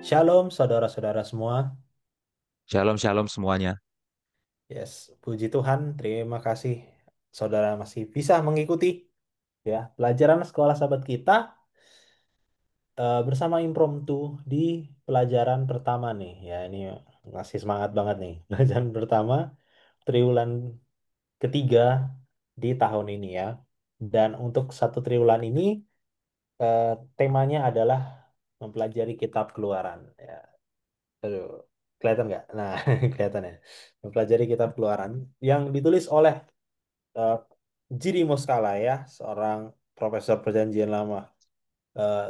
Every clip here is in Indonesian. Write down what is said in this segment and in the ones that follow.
Shalom saudara-saudara semua. Shalom, shalom semuanya. Yes, puji Tuhan, terima kasih saudara masih bisa mengikuti ya pelajaran sekolah sahabat kita bersama impromptu di pelajaran pertama nih. Ya, ini masih semangat banget nih. Pelajaran pertama triwulan ketiga di tahun ini ya. Dan untuk satu triwulan ini eh, temanya adalah mempelajari kitab Keluaran ya. Aduh, kelihatan nggak? Nah, kelihatan ya. Mempelajari kitab Keluaran yang ditulis oleh eh, J.D. Moskala ya, seorang profesor perjanjian lama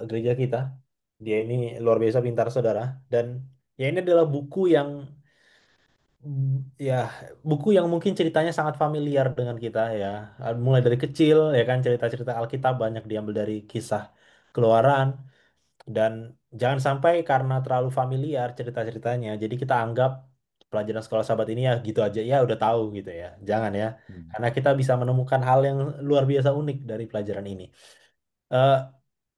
gereja kita. Dia ini luar biasa pintar saudara. Dan ya ini adalah ya buku yang mungkin ceritanya sangat familiar dengan kita ya. Mulai dari kecil ya kan cerita-cerita Alkitab banyak diambil dari kisah Keluaran. Dan jangan sampai karena terlalu familiar cerita-ceritanya, jadi kita anggap pelajaran sekolah sahabat ini ya gitu aja, ya udah tahu gitu ya. Jangan ya, Hmm. karena kita bisa menemukan hal yang luar biasa unik dari pelajaran ini. Eh,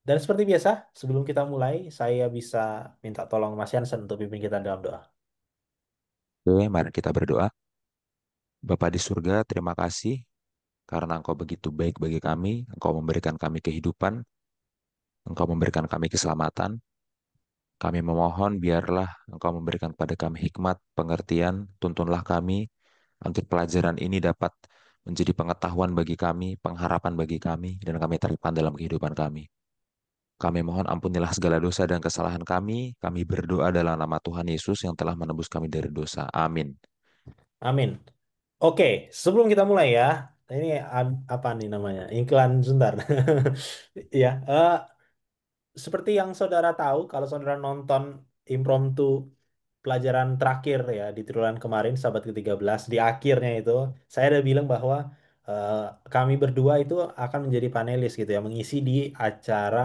dan seperti biasa, sebelum kita mulai, saya bisa minta tolong Mas Yansen untuk pimpin kita dalam doa. Oke, mari kita berdoa. Bapa di surga, terima kasih karena Engkau begitu baik bagi kami. Engkau memberikan kami kehidupan, Engkau memberikan kami keselamatan. Kami memohon biarlah Engkau memberikan kepada kami hikmat, pengertian, tuntunlah kami agar pelajaran ini dapat menjadi pengetahuan bagi kami, pengharapan bagi kami, dan kami terapkan dalam kehidupan kami. Kami mohon ampunilah segala dosa dan kesalahan kami. Kami berdoa dalam nama Tuhan Yesus yang telah menebus kami dari dosa. Amin. Amin. Oke, sebelum kita mulai ya, ini apa nih namanya? Iklan sebentar. Ya, seperti yang saudara tahu, kalau saudara nonton impromptu pelajaran terakhir ya di triwulan kemarin, sahabat ke-13, di akhirnya itu, saya ada bilang bahwa eh, kami berdua itu akan menjadi panelis gitu ya, mengisi di acara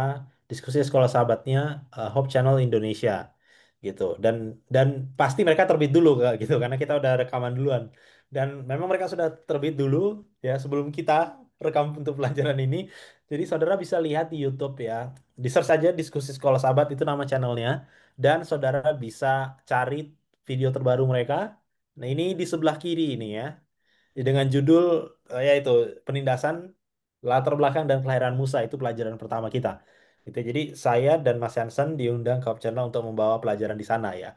diskusi sekolah sahabatnya Hope Channel Indonesia gitu. Dan pasti mereka terbit dulu Kak, gitu, karena kita udah rekaman duluan. Dan memang mereka sudah terbit dulu ya sebelum kita rekam untuk pelajaran ini. Jadi saudara bisa lihat di YouTube ya. Di search saja diskusi sekolah sahabat itu nama channelnya. Dan saudara bisa cari video terbaru mereka. Nah ini di sebelah kiri ini ya. Dengan judul yaitu penindasan latar belakang dan kelahiran Musa itu pelajaran pertama kita. Gitu. Jadi saya dan Mas Hansen diundang ke channel untuk membawa pelajaran di sana ya.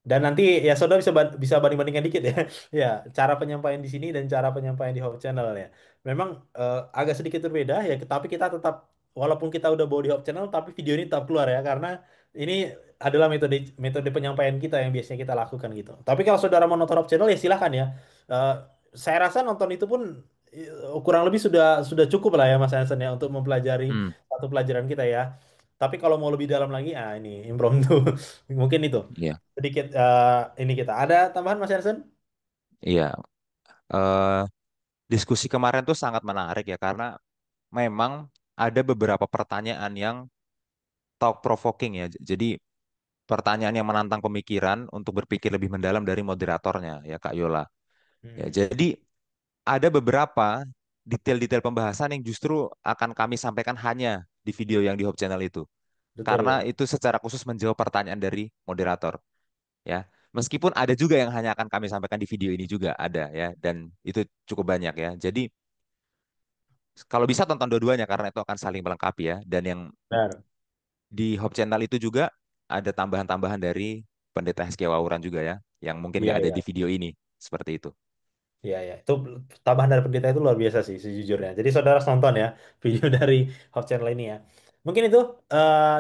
Dan nanti ya saudara bisa bisa banding-bandingkan dikit ya. Ya, cara penyampaian di sini dan cara penyampaian di Hope Channel ya. Memang agak sedikit berbeda ya, tapi kita tetap walaupun kita udah bawa di Hope Channel tapi video ini tetap keluar ya karena ini adalah metode metode penyampaian kita yang biasanya kita lakukan gitu. Tapi kalau saudara mau nonton Hope Channel ya silahkan ya. Eh, saya rasa nonton itu pun kurang lebih sudah cukup lah ya Mas Hansen ya untuk mempelajari Hmm, satu pelajaran kita ya. Tapi kalau mau lebih dalam lagi, ah ini impromptu. Mungkin itu iya, sedikit ini kita. Ada tambahan Mas Yansen? iya. Eh, Diskusi kemarin tuh sangat menarik ya karena memang ada beberapa pertanyaan yang thought provoking ya. Jadi pertanyaan yang menantang pemikiran untuk berpikir lebih mendalam dari moderatornya ya Kak Yola. Ya, Hmm, jadi ada beberapa detail-detail pembahasan yang justru akan kami sampaikan hanya di video yang di Hope Channel itu. betul Karena ya. itu secara khusus menjawab pertanyaan dari moderator ya. Meskipun ada juga yang hanya akan kami sampaikan di video ini juga ada ya dan itu cukup banyak ya. Jadi kalau bisa tonton dua-duanya karena itu akan saling melengkapi ya. Dan yang Benar. di Hope Channel itu juga ada tambahan-tambahan dari Pendeta Hezkia Wawuran juga ya, yang mungkin Iya, nggak ada iya. di video ini seperti itu. Iya, iya. Itu tambahan dari pendeta itu luar biasa sih sejujurnya. Jadi saudara harus nonton ya video dari Hope Channel ini ya. Mungkin itu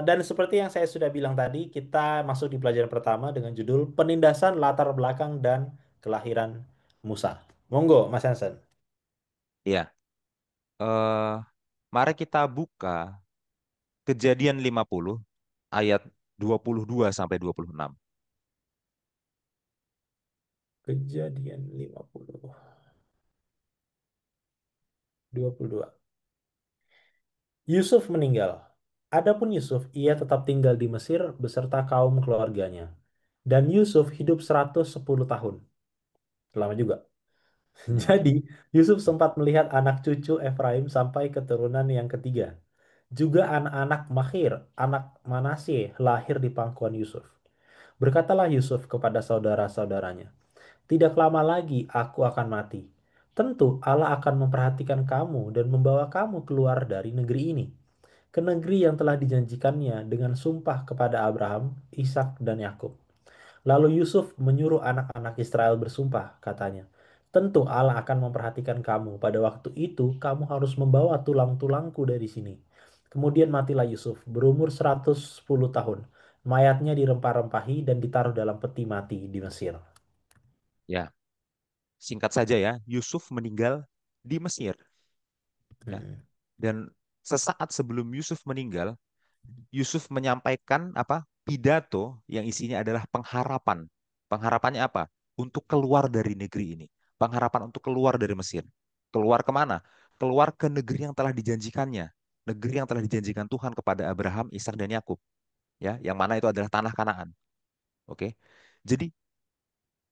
dan seperti yang saya sudah bilang tadi, kita masuk di pelajaran pertama dengan judul Penindasan Latar Belakang dan Kelahiran Musa. Monggo, Mas Hansen. Iya, eh mari kita buka Kejadian 50 ayat 22 sampai 26. Kejadian 50, 22. Yusuf meninggal. Adapun Yusuf, ia tetap tinggal di Mesir beserta kaum keluarganya. Dan Yusuf hidup 110 tahun. Lama juga. Hmm. Jadi, Yusuf sempat melihat anak cucu Efraim sampai keturunan yang ketiga. Juga anak-anak Makhir, anak Manasye, lahir di pangkuan Yusuf. Berkatalah Yusuf kepada saudara-saudaranya, "Tidak lama lagi aku akan mati. Tentu Allah akan memperhatikan kamu dan membawa kamu keluar dari negeri ini, ke negeri yang telah dijanjikannya dengan sumpah kepada Abraham, Ishak, dan Yakub." Lalu Yusuf menyuruh anak-anak Israel bersumpah, katanya, "Tentu Allah akan memperhatikan kamu. Pada waktu itu, kamu harus membawa tulang-tulangku dari sini." Kemudian matilah Yusuf, berumur 110 tahun. Mayatnya dirempah-rempahi dan ditaruh dalam peti mati di Mesir. Ya, singkat saja ya, Yusuf meninggal di Mesir. Ya. Hmm. Dan sesaat sebelum Yusuf meninggal, Yusuf menyampaikan apa? Pidato yang isinya adalah pengharapan. Pengharapannya apa? Untuk keluar dari negeri ini. Pengharapan untuk keluar dari Mesir. Keluar kemana? Keluar ke negeri yang telah dijanjikannya. Negeri yang telah dijanjikan Tuhan kepada Abraham, Ishak dan Yakub. Ya, yang mana itu adalah tanah Kanaan. Oke. Jadi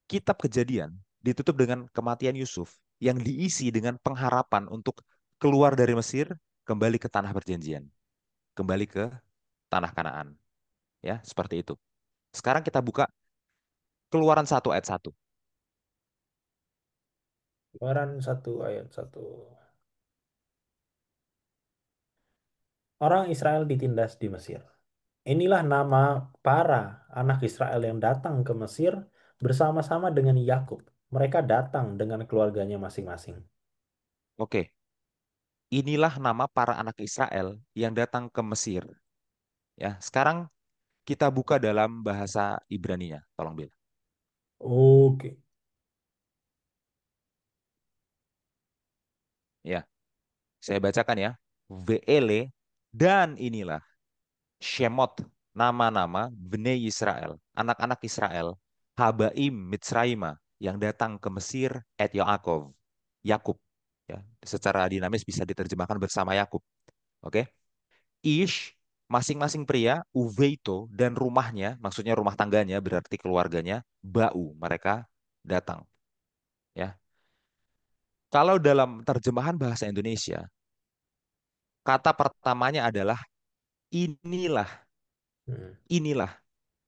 kitab Kejadian ditutup dengan kematian Yusuf yang diisi dengan pengharapan untuk keluar dari Mesir, kembali ke tanah perjanjian, kembali ke tanah Kanaan. Ya, seperti itu. Sekarang kita buka Keluaran 1 ayat 1. Keluaran 1 ayat 1. Orang Israel ditindas di Mesir. Inilah nama para anak Israel yang datang ke Mesir bersama-sama dengan Yakub. Mereka datang dengan keluarganya masing-masing. Oke, inilah nama para anak Israel yang datang ke Mesir. Ya, sekarang kita buka dalam bahasa Ibraninya. Tolong Bil. Oke. Ya, saya bacakan ya. Vele dan inilah Shemot, nama-nama Bnei Israel, anak-anak Israel, Habaim Mitzraima, yang datang ke Mesir, et Yaakov, Yakub. Ya, secara dinamis bisa diterjemahkan bersama Yakub. Oke, Ish, masing-masing pria, Uveito, dan rumahnya, maksudnya rumah tangganya, berarti keluarganya, Bau, mereka datang. Ya, kalau dalam terjemahan bahasa Indonesia, kata pertamanya adalah inilah, Hmm. inilah.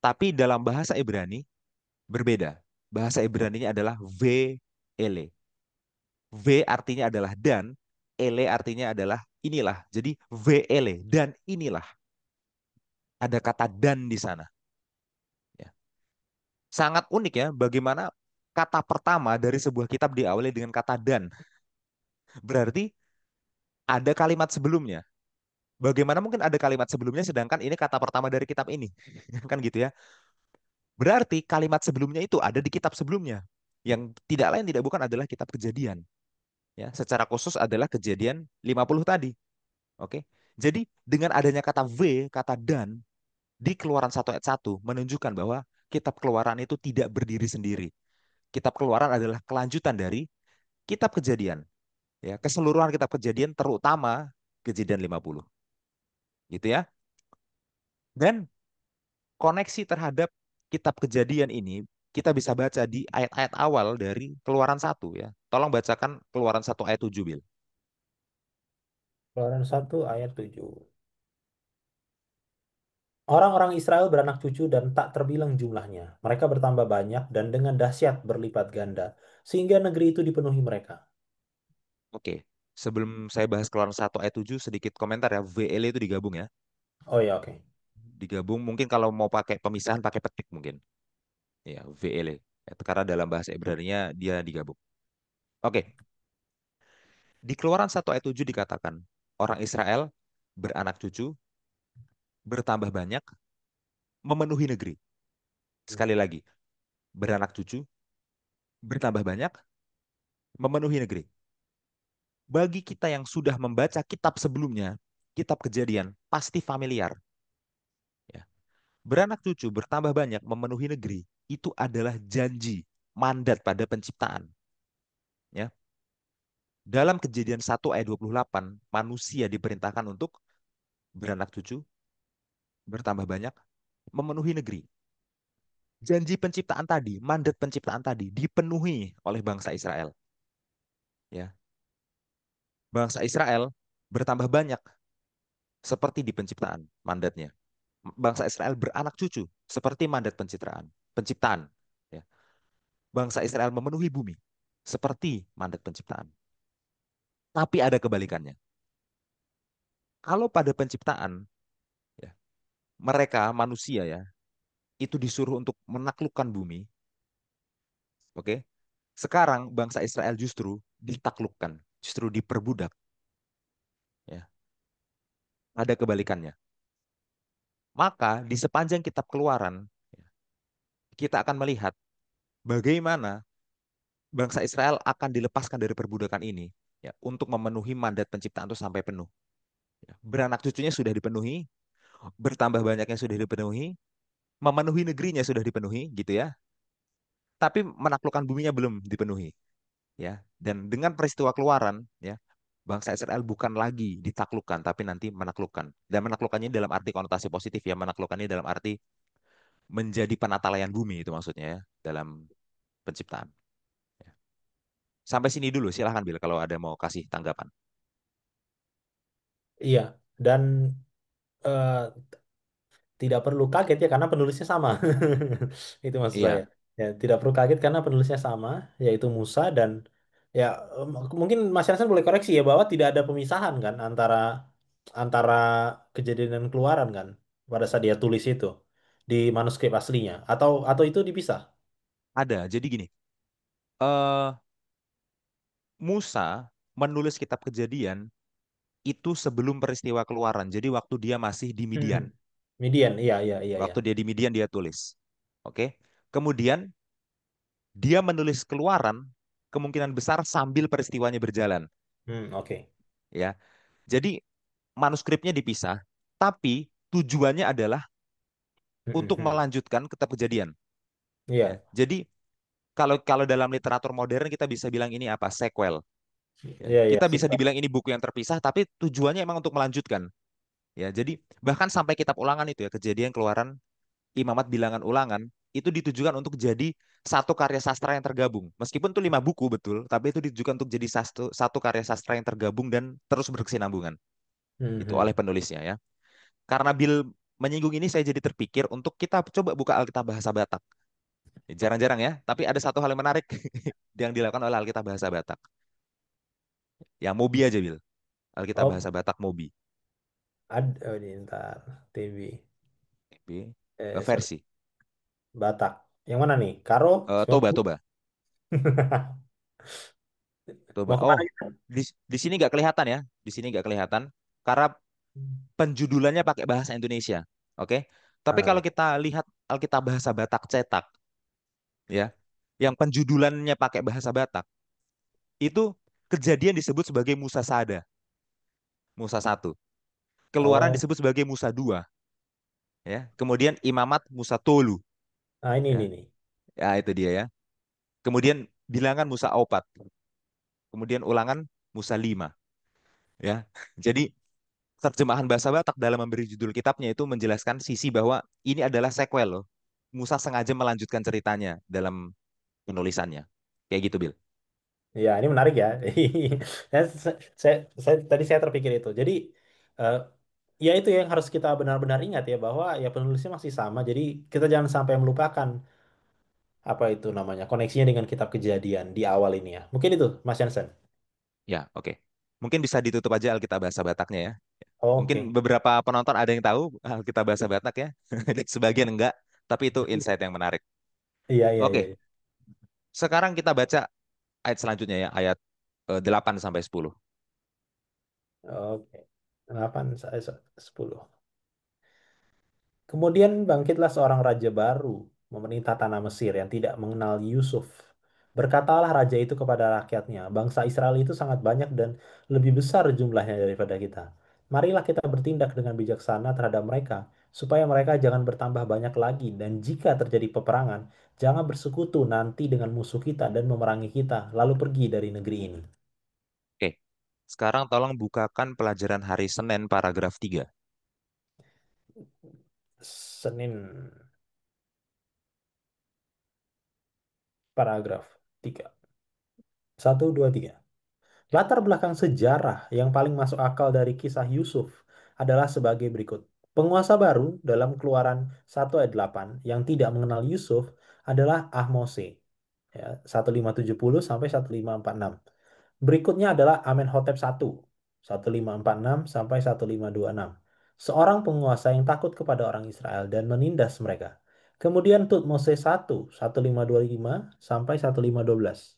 Tapi dalam bahasa Ibrani, berbeda. Bahasa Ibrani-nya adalah ele. V artinya adalah dan, ele artinya adalah inilah. Jadi ele dan inilah. Ada kata dan di sana. Ya. Sangat unik ya bagaimana kata pertama dari sebuah kitab diawali dengan kata dan. Berarti ada kalimat sebelumnya. Bagaimana mungkin ada kalimat sebelumnya sedangkan ini kata pertama dari kitab ini? Kan gitu ya. Berarti kalimat sebelumnya itu ada di kitab sebelumnya. Yang tidak lain tidak bukan adalah kitab Kejadian. Ya, secara khusus adalah Kejadian 50 tadi. Oke. Jadi dengan adanya kata V, kata dan di Keluaran 1 ayat 1 menunjukkan bahwa kitab Keluaran itu tidak berdiri sendiri. Kitab Keluaran adalah kelanjutan dari kitab Kejadian. Ya, keseluruhan kitab Kejadian terutama Kejadian 50. Gitu ya. Dan koneksi terhadap kitab Kejadian ini kita bisa baca di ayat-ayat awal dari Keluaran 1 ya. Tolong bacakan Keluaran 1 ayat 7, Bil. Keluaran 1 ayat 7. Orang-orang Israel beranak cucu dan tak terbilang jumlahnya. Mereka bertambah banyak dan dengan dahsyat berlipat ganda, sehingga negeri itu dipenuhi mereka. Oke. Sebelum saya bahas Keluaran 1 ayat 7, sedikit komentar ya. VL itu digabung ya. Oh ya, oke. Digabung mungkin kalau mau pakai pemisahan pakai petik mungkin. Ya, VL. Ya, karena dalam bahasa Ibrani-nya dia digabung. Oke. Di Keluaran 1 ayat 7 dikatakan, orang Israel beranak cucu, bertambah banyak, memenuhi negeri. Sekali lagi, beranak cucu, bertambah banyak, memenuhi negeri. Bagi kita yang sudah membaca kitab sebelumnya, kitab Kejadian, pasti familiar. Ya. Beranak cucu, bertambah banyak, memenuhi negeri, itu adalah janji, mandat pada penciptaan. Ya. Dalam Kejadian 1 ayat 28, manusia diperintahkan untuk beranak cucu, bertambah banyak, memenuhi negeri. Janji penciptaan tadi, mandat penciptaan tadi dipenuhi oleh bangsa Israel. Ya. Bangsa Israel bertambah banyak seperti di penciptaan mandatnya. Bangsa Israel beranak cucu seperti mandat penciptaan. Ya. Bangsa Israel memenuhi bumi seperti mandat penciptaan. Tapi ada kebalikannya. Kalau pada penciptaan, ya, mereka manusia ya itu disuruh untuk menaklukkan bumi, oke? Sekarang bangsa Israel justru ditaklukkan, justru diperbudak, ya. Ada kebalikannya. Maka di sepanjang kitab Keluaran, ya, kita akan melihat bagaimana bangsa Israel akan dilepaskan dari perbudakan ini, ya, untuk memenuhi mandat penciptaan itu sampai penuh. Ya. Beranak cucunya sudah dipenuhi, bertambah banyaknya sudah dipenuhi, memenuhi negerinya sudah dipenuhi, gitu ya. Tapi menaklukkan buminya belum dipenuhi, ya. Dan dengan peristiwa Keluaran, ya, bangsa Israel bukan lagi ditaklukkan, tapi nanti menaklukkan. Dan menaklukkannya dalam arti konotasi positif ya, menaklukkannya dalam arti menjadi penata layan bumi itu maksudnya ya, dalam penciptaan. Ya. Sampai sini dulu, silahkan Bil kalau ada mau kasih tanggapan. Iya, dan eh, tidak perlu kaget ya karena penulisnya sama. Itu maksud saya. Iya, Ya, tidak perlu kaget karena penulisnya sama, yaitu Musa dan ya mungkin Mas Yansen boleh koreksi ya bahwa tidak ada pemisahan kan antara antara kejadian dan keluaran kan pada saat dia tulis itu di manuskrip aslinya atau itu dipisah. ada. Jadi gini, eh Musa menulis kitab Kejadian itu sebelum peristiwa Keluaran. Jadi waktu dia masih di Hmm. Midian. Midian, iya iya iya iya. Waktu dia di Midian dia tulis. Oke. Kemudian dia menulis Keluaran kemungkinan besar sambil peristiwanya berjalan, Oke. ya. Jadi manuskripnya dipisah, tapi tujuannya adalah untuk Hmm. melanjutkan kitab Kejadian, ya. Iya. Jadi kalau kalau dalam literatur modern kita bisa bilang ini apa? Sequel, ya. Iya iya Kita bisa sequel. dibilang ini buku yang terpisah, tapi tujuannya emang untuk melanjutkan, ya. Jadi bahkan sampai kitab Ulangan itu ya, Kejadian, Keluaran, Imamat, Bilangan, Ulangan itu ditujukan untuk jadi satu karya sastra yang tergabung. Meskipun itu 5 buku betul, tapi itu ditujukan untuk jadi satu karya sastra yang tergabung dan terus berkesinambungan. Itu oleh Hmm. penulisnya ya. Karena Bill menyinggung ini saya jadi terpikir untuk kita coba buka Alkitab bahasa Batak. Jarang-jarang ya, tapi ada satu hal yang menarik yang dilakukan oleh Alkitab bahasa Batak. Ya Mobi aja Bill. Alkitab Oh, bahasa Batak Mobi. ada oh, ini ntar TV. Sorry. Versi. Batak. Yang mana nih? Karo Toba, 90. Toba. Toba. Mau Oh, kemana kita? di sini nggak kelihatan ya. Di sini nggak kelihatan karena penjudulannya pakai bahasa Indonesia. Oke. Tapi kalau Ah, kita lihat Alkitab bahasa Batak cetak, ya, yang penjudulannya pakai bahasa Batak, itu kejadian disebut sebagai Musa Sada, Musa satu. Keluaran oh, disebut sebagai Musa dua, ya. Kemudian Imamat Musa Tolu, ini ya. nih. Ya, itu dia ya. Kemudian Bilangan Musa Opat, kemudian Ulangan Musa lima, ya. Jadi terjemahan bahasa Batak dalam memberi judul kitabnya itu menjelaskan sisi bahwa ini adalah sequel loh. Musa sengaja melanjutkan ceritanya dalam penulisannya. Kayak gitu, Bil. Ya, ini menarik ya. Ya, tadi saya terpikir itu. Jadi, eh, ya itu yang harus kita benar-benar ingat ya bahwa ya penulisnya masih sama. Jadi kita jangan sampai melupakan apa itu namanya koneksinya dengan kitab Kejadian di awal ini ya. Mungkin itu, Mas Jansen. Ya, oke. Mungkin bisa ditutup aja Alkitab bahasa Bataknya ya. Mungkin Oke. beberapa penonton ada yang tahu Alkitab bahasa Batak ya. Sebagian enggak, tapi itu insight yang menarik. Iya, iya, iya, Oke, iya. sekarang kita baca ayat selanjutnya ya, ayat 8 sampai 10. Oke. 8 sampai 10. Kemudian bangkitlah seorang raja baru memerintah tanah Mesir yang tidak mengenal Yusuf. Berkatalah raja itu kepada rakyatnya, bangsa Israel itu sangat banyak dan lebih besar jumlahnya daripada kita. Marilah kita bertindak dengan bijaksana terhadap mereka, supaya mereka jangan bertambah banyak lagi, dan jika terjadi peperangan, jangan bersekutu nanti dengan musuh kita dan memerangi kita, lalu pergi dari negeri ini. Oke, sekarang tolong bukakan pelajaran hari Senin paragraf 3. Senin, paragraf 3. Satu, dua, tiga. Latar belakang sejarah yang paling masuk akal dari kisah Yusuf adalah sebagai berikut. Penguasa baru dalam Keluaran 1 ayat 8 yang tidak mengenal Yusuf adalah Ahmose. Ya, 1570 sampai 1546. Berikutnya adalah Amenhotep I, 1546 sampai 1526. Seorang penguasa yang takut kepada orang Israel dan menindas mereka. Kemudian Tutmoses I, 1525 sampai 1512,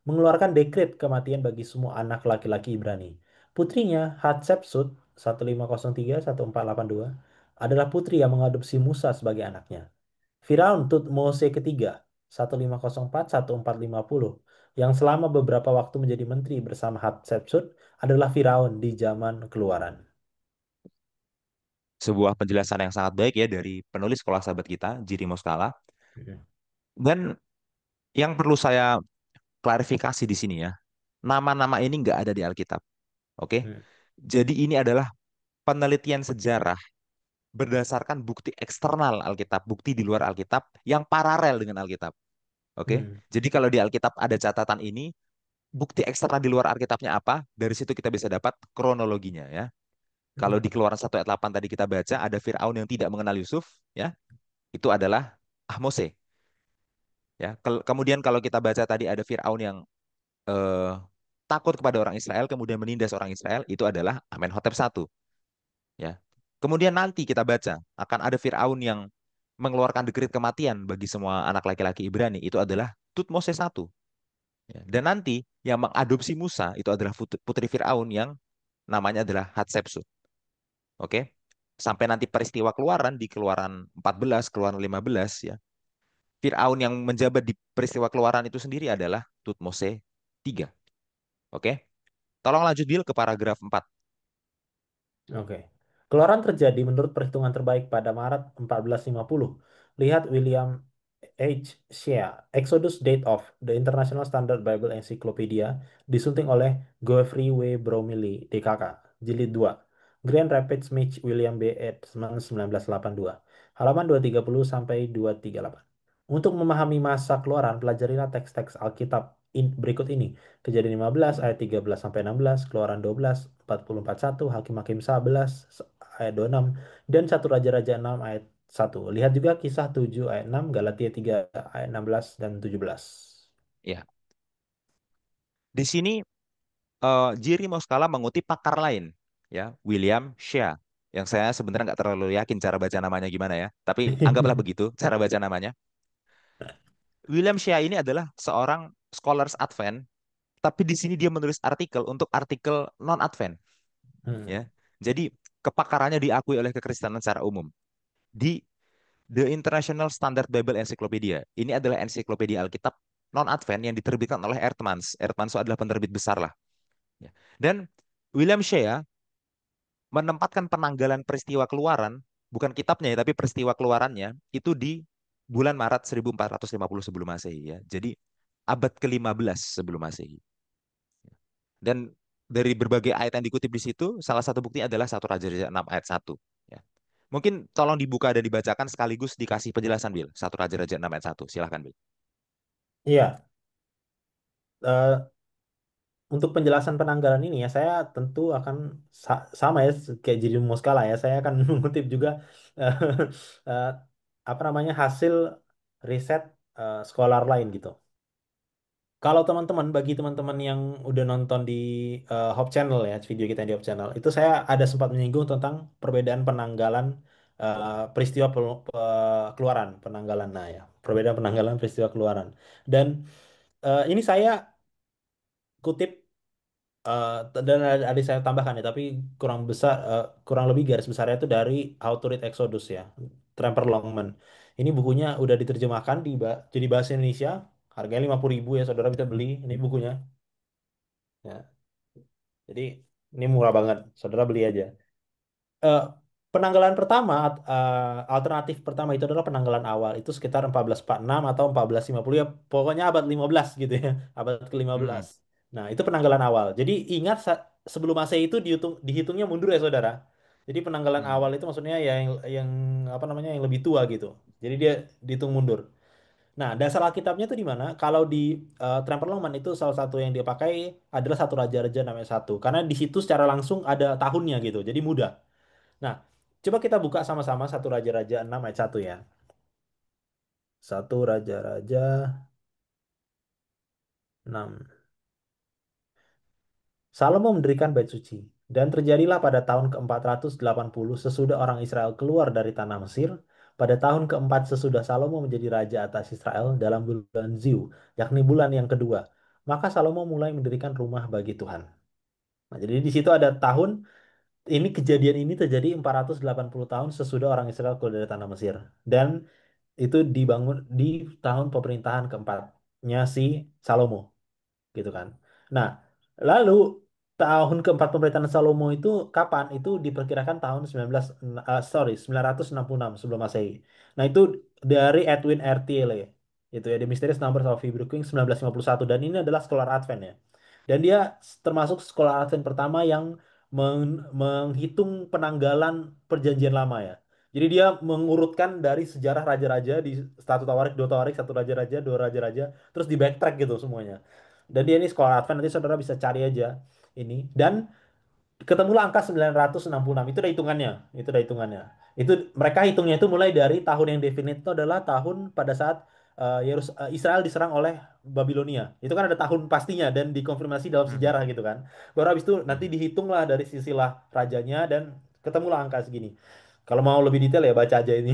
mengeluarkan dekret kematian bagi semua anak laki-laki Ibrani. Putrinya Hatshepsut 1503-1482 adalah putri yang mengadopsi Musa sebagai anaknya. Firaun Tutmose ketiga 1504-1450 yang selama beberapa waktu menjadi menteri bersama Hatshepsut adalah Firaun di zaman Keluaran. Sebuah penjelasan yang sangat baik ya dari penulis sekolah sahabat kita, Jiri Moskala. Hmm. Dan yang perlu saya klarifikasi di sini ya, nama-nama ini nggak ada di Alkitab. Oke? Hmm. Jadi ini adalah penelitian sejarah berdasarkan bukti eksternal Alkitab, bukti di luar Alkitab yang paralel dengan Alkitab. Oke? Hmm. Jadi kalau di Alkitab ada catatan ini, bukti eksternal di luar Alkitabnya apa? Dari situ kita bisa dapat kronologinya ya. Kalau Hmm. di Keluaran 1 ayat 8 tadi kita baca ada Firaun yang tidak mengenal Yusuf, ya, itu adalah Ahmose, ya. Kemudian kalau kita baca tadi ada Firaun yang eh, takut kepada orang Israel, kemudian menindas orang Israel, itu adalah Amenhotep I, ya. Kemudian nanti kita baca akan ada Firaun yang mengeluarkan dekret kematian bagi semua anak laki-laki Ibrani, itu adalah Tutmoses I, ya. Dan nanti yang mengadopsi Musa itu adalah putri Firaun yang namanya adalah Hatshepsut. Oke. Sampai nanti peristiwa keluaran di Keluaran 14, Keluaran 15 ya. Firaun yang menjabat di peristiwa keluaran itu sendiri adalah Tutmose III. Oke. Tolong lanjut Bill ke paragraf 4. Oke. Keluaran terjadi menurut perhitungan terbaik pada Maret 1450. Lihat William H. Shea, Exodus Date of The International Standard Bible Encyclopedia, disunting oleh Geoffrey W. Bromley, DKK, Jilid 2. Grand Rapids, Mitch William B. Edmonds, 1982. Halaman 230 sampai 238. Untuk memahami masa keluaran, pelajarilah teks-teks Alkitab berikut ini. Kejadian 15 ayat 13 sampai 16, Keluaran 12 44:1, Hakim-Hakim 11 ayat 26 dan satu Raja-Raja 6 ayat 1. Lihat juga Kisah 7 ayat 6, Galatia 3 ayat 16 dan 17. Ya. Di sini Jiri Moskala mengutip pakar lain, ya, William Shea, yang saya sebenarnya nggak terlalu yakin cara baca namanya gimana ya, tapi anggaplah begitu cara baca namanya. William Shea ini adalah seorang scholars Advent, tapi di sini dia menulis artikel untuk artikel non Advent, Hmm. ya. Jadi kepakarannya diakui oleh kekristenan secara umum. Di The International Standard Bible Encyclopedia. Ini adalah ensiklopedia Alkitab non-Advent yang diterbitkan oleh Eerdmans. Eerdmans itu adalah penerbit besar lah. Ya. Dan William Shea menempatkan penanggalan peristiwa keluaran, bukan kitabnya ya, tapi peristiwa keluarannya, itu di bulan Maret 1450 sebelum Masehi. Ya. Jadi abad ke-15 sebelum Masehi. Dan dari berbagai ayat yang dikutip di situ, salah satu bukti adalah 1 Raja-Raja 6 ayat 1. Ya. Mungkin tolong dibuka dan dibacakan sekaligus dikasih penjelasan, Bill. 1 Raja-Raja 6 ayat 1. Silahkan, Bill. Iya, untuk penjelasan penanggalan ini ya saya tentu akan sama ya kayak jadi Moskala ya. Saya akan mengutip juga eh, eh, apa namanya hasil riset scholar lain gitu. Kalau teman-teman, bagi teman-teman yang udah nonton di Hop Channel ya, video kita di Hop Channel, itu saya ada sempat menyinggung tentang perbedaan penanggalan peristiwa keluaran, penanggalan, nah ya, perbedaan penanggalan peristiwa keluaran. Dan ini saya kutip dan ada saya tambahkan ya, tapi kurang besar, kurang lebih garis besarnya itu dari How to Read Exodus ya, Tremper Longman. Ini bukunya udah diterjemahkan jadi bahasa Indonesia, harganya 50.000 ya, saudara bisa beli ini bukunya. Ya. Jadi ini murah banget, saudara beli aja. Eh, Penanggalan pertama, alternatif pertama itu adalah penanggalan awal. Itu sekitar 1446 atau 1450 ya, pokoknya abad 15 gitu ya, abad Hmm. ke-15. Nah, itu penanggalan awal. Jadi ingat sebelum Masehi itu dihitungnya mundur ya, saudara. Jadi penanggalan awal Hmm. itu maksudnya yang apa namanya yang lebih tua gitu. Jadi dia dihitung mundur. Nah, dasar Alkitabnya itu di mana? Kalau di Tremper Longman itu salah satu yang dia pakai adalah satu raja-raja namanya satu. Karena di situ secara langsung ada tahunnya gitu. Jadi mudah. Nah, Coba kita buka sama-sama satu Raja-Raja 6 ayat 1 ya. Satu Raja-Raja 6. Salomo mendirikan bait suci. Dan terjadilah pada tahun ke-480 sesudah orang Israel keluar dari tanah Mesir, pada tahun keempat sesudah Salomo menjadi raja atas Israel dalam bulan Ziu, yakni bulan yang kedua. Maka Salomo mulai mendirikan rumah bagi Tuhan. Nah, jadi di situ ada tahun ini kejadian ini terjadi 480 tahun sesudah orang Israel keluar dari tanah Mesir. Dan itu dibangun di tahun pemerintahan keempatnya si Salomo gitu kan. Nah, lalu tahun keempat pemerintahan Salomo itu kapan? Itu diperkirakan tahun 966 sebelum Masehi. Nah, itu dari Edwin R. Thiele. Itu ya, The Mysterious Numbers of Hebrew Kings 1951 dan ini adalah Scholar Advent ya. Dan dia termasuk Scholar Advent pertama yang menghitung penanggalan Perjanjian Lama ya. Jadi dia mengurutkan dari sejarah raja-raja di satu tawarik, dua tawarik, satu raja-raja, dua raja-raja, terus di backtrack gitu semuanya. Dan dia ini sekolah Advent, nanti saudara bisa cari aja ini. Dan ketemulah angka 966. Itu ada hitungannya. Itu ada hitungannya. Itu mereka hitungnya itu mulai dari tahun yang definite itu adalah tahun pada saat Israel diserang oleh Babilonia. Itu kan ada tahun pastinya dan dikonfirmasi dalam Mhm. sejarah gitu kan. Baru habis itu nanti Mhm. dihitunglah dari sisilah rajanya dan ketemulah angka segini. Kalau mau lebih detail ya baca aja ini.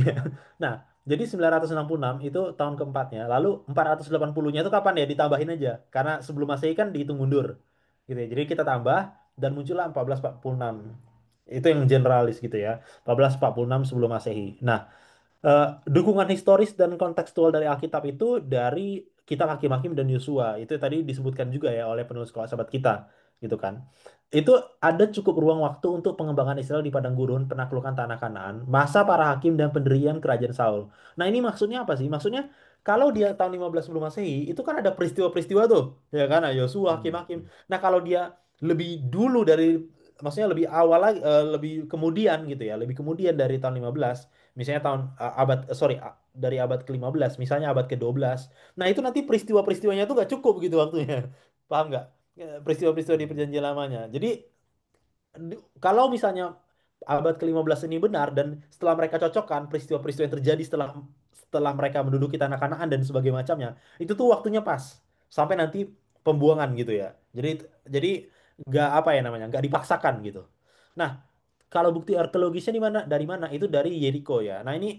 Nah, jadi 966 itu tahun keempatnya. Lalu 480-nya itu kapan ya? Ditambahin aja. Karena sebelum Masehi kan dihitung mundur. Gitu ya. Jadi kita tambah dan muncullah 1446. Itu yang generalis gitu ya. 1446 sebelum Masehi. Nah, dukungan historis dan kontekstual dari Alkitab itu dari kitab Hakim-Hakim dan Yosua. Itu tadi disebutkan juga ya oleh penulis kelas sahabat kita, gitu kan. Itu ada cukup ruang waktu untuk pengembangan Israel di padang gurun, penaklukan tanah Kanaan, masa para hakim dan pendirian kerajaan Saul. Nah, ini maksudnya apa sih? Maksudnya kalau dia tahun 15 sebelum Masehi, itu kan ada peristiwa-peristiwa tuh, ya kan? Nah, Yosua, Hakim-Hakim. Mhm. Nah, kalau dia lebih dulu dari maksudnya lebih awal lagi lebih kemudian gitu ya, lebih kemudian dari tahun 15 misalnya tahun dari abad ke-15, misalnya abad ke-12. Nah, itu nanti peristiwa-peristiwanya tuh nggak cukup gitu waktunya. Paham nggak? Peristiwa-peristiwa di Mhm. perjanjian lamanya. Jadi kalau misalnya abad ke-15 ini benar dan setelah mereka cocokkan peristiwa-peristiwa yang terjadi setelah setelah mereka menduduki tanah Kanaan dan sebagainya macamnya, itu tuh waktunya pas sampai nanti pembuangan gitu ya. Jadi nggak apa ya namanya, nggak dipaksakan gitu. Nah, kalau bukti arkeologisnya di mana? Dari mana? Itu dari Yeriko ya. Nah, ini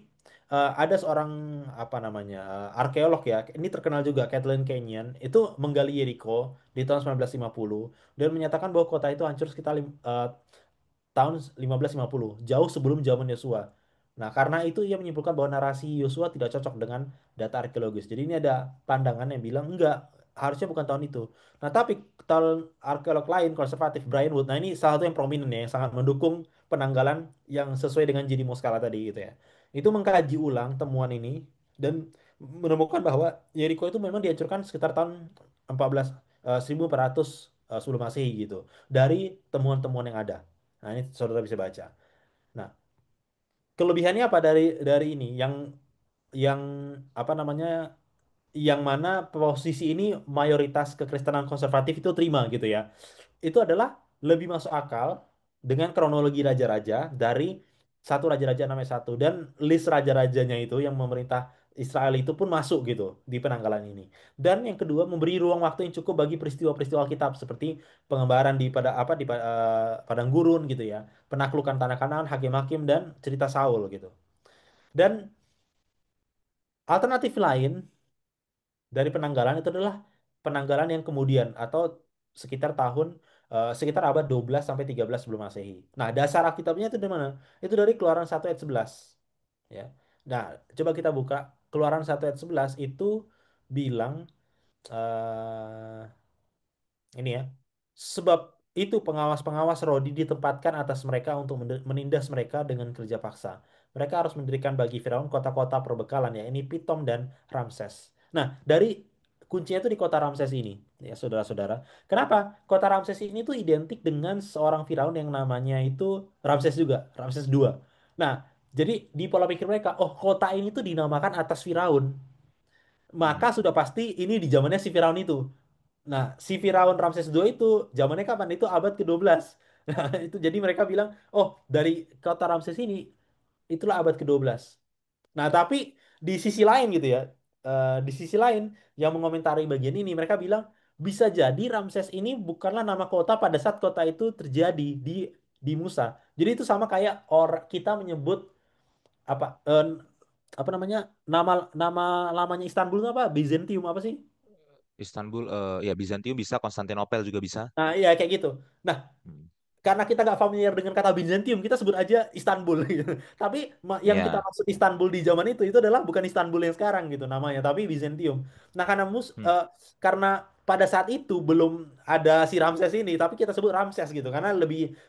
ada seorang apa namanya arkeolog ya. Ini terkenal juga Kathleen Kenyon. Itu menggali Yeriko di tahun 1950 dan menyatakan bahwa kota itu hancur sekitar tahun 1550, jauh sebelum zaman Yosua. Nah, karena itu ia menyimpulkan bahwa narasi Yosua tidak cocok dengan data arkeologis. Jadi ini ada pandangan yang bilang enggak, harusnya bukan tahun itu. Nah, tapi tahun arkeolog lain konservatif Brian Wood, nah ini salah satu yang prominent ya, yang sangat mendukung penanggalan yang sesuai dengan Gini Moskala tadi gitu ya. Itu mengkaji ulang temuan ini dan menemukan bahwa Yeriko itu memang dihancurkan sekitar tahun 14 1400 sebelum Masehi gitu dari temuan-temuan yang ada. Nah, ini saudara bisa baca. Nah, kelebihannya apa dari ini? Yang apa namanya? Yang mana posisi ini mayoritas kekristenan konservatif itu terima gitu ya. Itu adalah lebih masuk akal dengan kronologi raja-raja dari satu raja-raja namanya satu dan list raja-rajanya itu yang memerintah Israel itu pun masuk gitu di penanggalan ini. Dan yang kedua memberi ruang waktu yang cukup bagi peristiwa-peristiwa Alkitab seperti pengembaraan di pada apa di padang gurun gitu ya, penaklukan tanah Kanaan, hakim-hakim dan cerita Saul gitu. Dan alternatif lain dari penanggalan itu adalah penanggalan yang kemudian atau sekitar abad 12 sampai 13 sebelum Masehi. Nah, dasar Alkitabnya itu dari mana? Itu dari Keluaran 1 ayat 11 ya. Nah, coba kita buka Keluaran 1 ayat 11 itu bilang eh, ini ya. Sebab itu pengawas-pengawas Rodi ditempatkan atas mereka untuk menindas mereka dengan kerja paksa. Mereka harus mendirikan bagi Firaun kota-kota perbekalan ya, ini Pitom dan Ramses. Nah, dari kuncinya itu di kota Ramses ini, ya saudara-saudara. Kenapa? Kota Ramses ini tuh identik dengan seorang Firaun yang namanya itu Ramses juga, Ramses II. Nah, jadi di pola pikir mereka, oh kota ini tuh dinamakan atas Firaun. Maka Mhm. sudah pasti ini di zamannya si Firaun itu. Nah, si Firaun Ramses II itu zamannya kapan? Itu abad ke-12. Nah, itu jadi mereka bilang, oh dari kota Ramses ini itulah abad ke-12. Nah, tapi di sisi lain gitu ya, di sisi lain yang mengomentari bagian ini, mereka bilang bisa jadi Ramses ini bukanlah nama kota pada saat kota itu terjadi di Musa. Jadi itu sama kayak kita menyebut apa apa namanya nama nama lamanya Istanbul itu apa? Byzantium apa sih? Istanbul, ya Bizantium bisa, Konstantinopel juga bisa. Nah, iya kayak gitu. Nah, Hmm. karena kita nggak familiar dengan kata Bizantium, kita sebut aja Istanbul gitu. Tapi yang kita Ya. maksud Istanbul di zaman itu adalah bukan Istanbul yang sekarang gitu namanya, tapi Bizantium. Nah, Hmm. karena pada saat itu belum ada si Ramses ini, tapi kita sebut Ramses gitu karena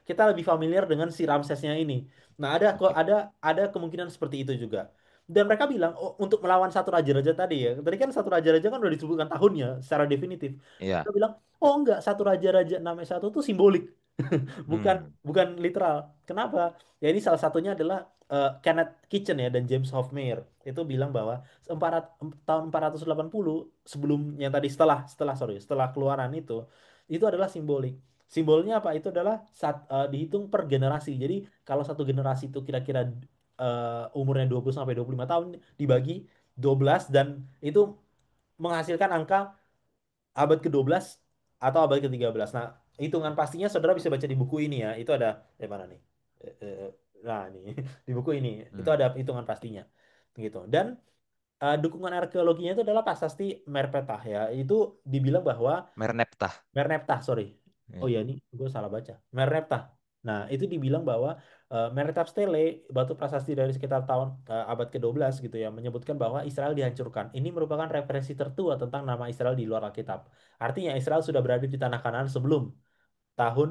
kita lebih familiar dengan si Ramsesnya ini. Nah, Oke. ada kemungkinan seperti itu juga. Dan mereka bilang, oh, untuk melawan satu raja-raja tadi ya. Tadi kan satu raja-raja kan udah disebutkan tahunnya secara definitif. Mereka Iya. bilang, oh enggak, satu raja-raja namanya satu itu simbolik. Bukan Hmm. bukan literal. Kenapa? Ya ini salah satunya adalah Kenneth Kitchen ya dan James Hofmeyr itu bilang bahwa tahun 480 sebelum yang tadi setelah keluaran itu adalah simbolik. Simbolnya apa? Itu adalah dihitung per generasi. Jadi kalau satu generasi itu kira-kira umurnya 20 sampai 25 tahun dibagi 12 dan itu menghasilkan angka abad ke-12 atau abad ke-13. Nah, hitungan pastinya saudara bisa baca di buku ini ya. Itu ada mana nih? Eh, eh, eh, Nah, ini di buku ini itu Hmm. ada hitungan pastinya. Gitu. Dan dukungan arkeologinya itu adalah prasasti Merpetah ya. Itu dibilang bahwa Merneptah. Merneptah, sorry. Oh Ya. ya, ini gue salah baca. Merneptah. Nah, itu dibilang bahwa Merneptah Stele, batu prasasti dari sekitar tahun abad ke-12 gitu ya, menyebutkan bahwa Israel dihancurkan. Ini merupakan referensi tertua tentang nama Israel di luar Alkitab. Artinya Israel sudah berada di tanah Kanaan sebelum tahun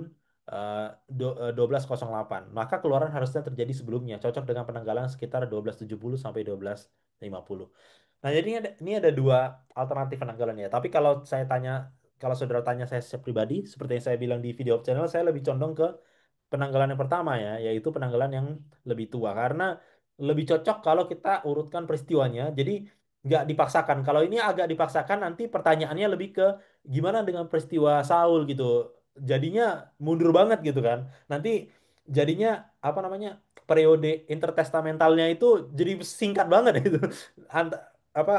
1208. Maka keluaran harusnya terjadi sebelumnya, cocok dengan penanggalan sekitar 1270 sampai 1250. Nah, jadi ini ada dua alternatif penanggalan ya. Tapi kalau saudara tanya saya pribadi, seperti yang saya bilang di video channel, saya lebih condong ke penanggalan yang pertama ya, yaitu penanggalan yang lebih tua. Karena lebih cocok kalau kita urutkan peristiwanya. Jadi nggak dipaksakan. Kalau ini agak dipaksakan, nanti pertanyaannya lebih ke gimana dengan peristiwa Saul gitu. Jadinya mundur banget gitu kan. Nanti jadinya apa namanya periode intertestamentalnya itu jadi singkat banget gitu. Apa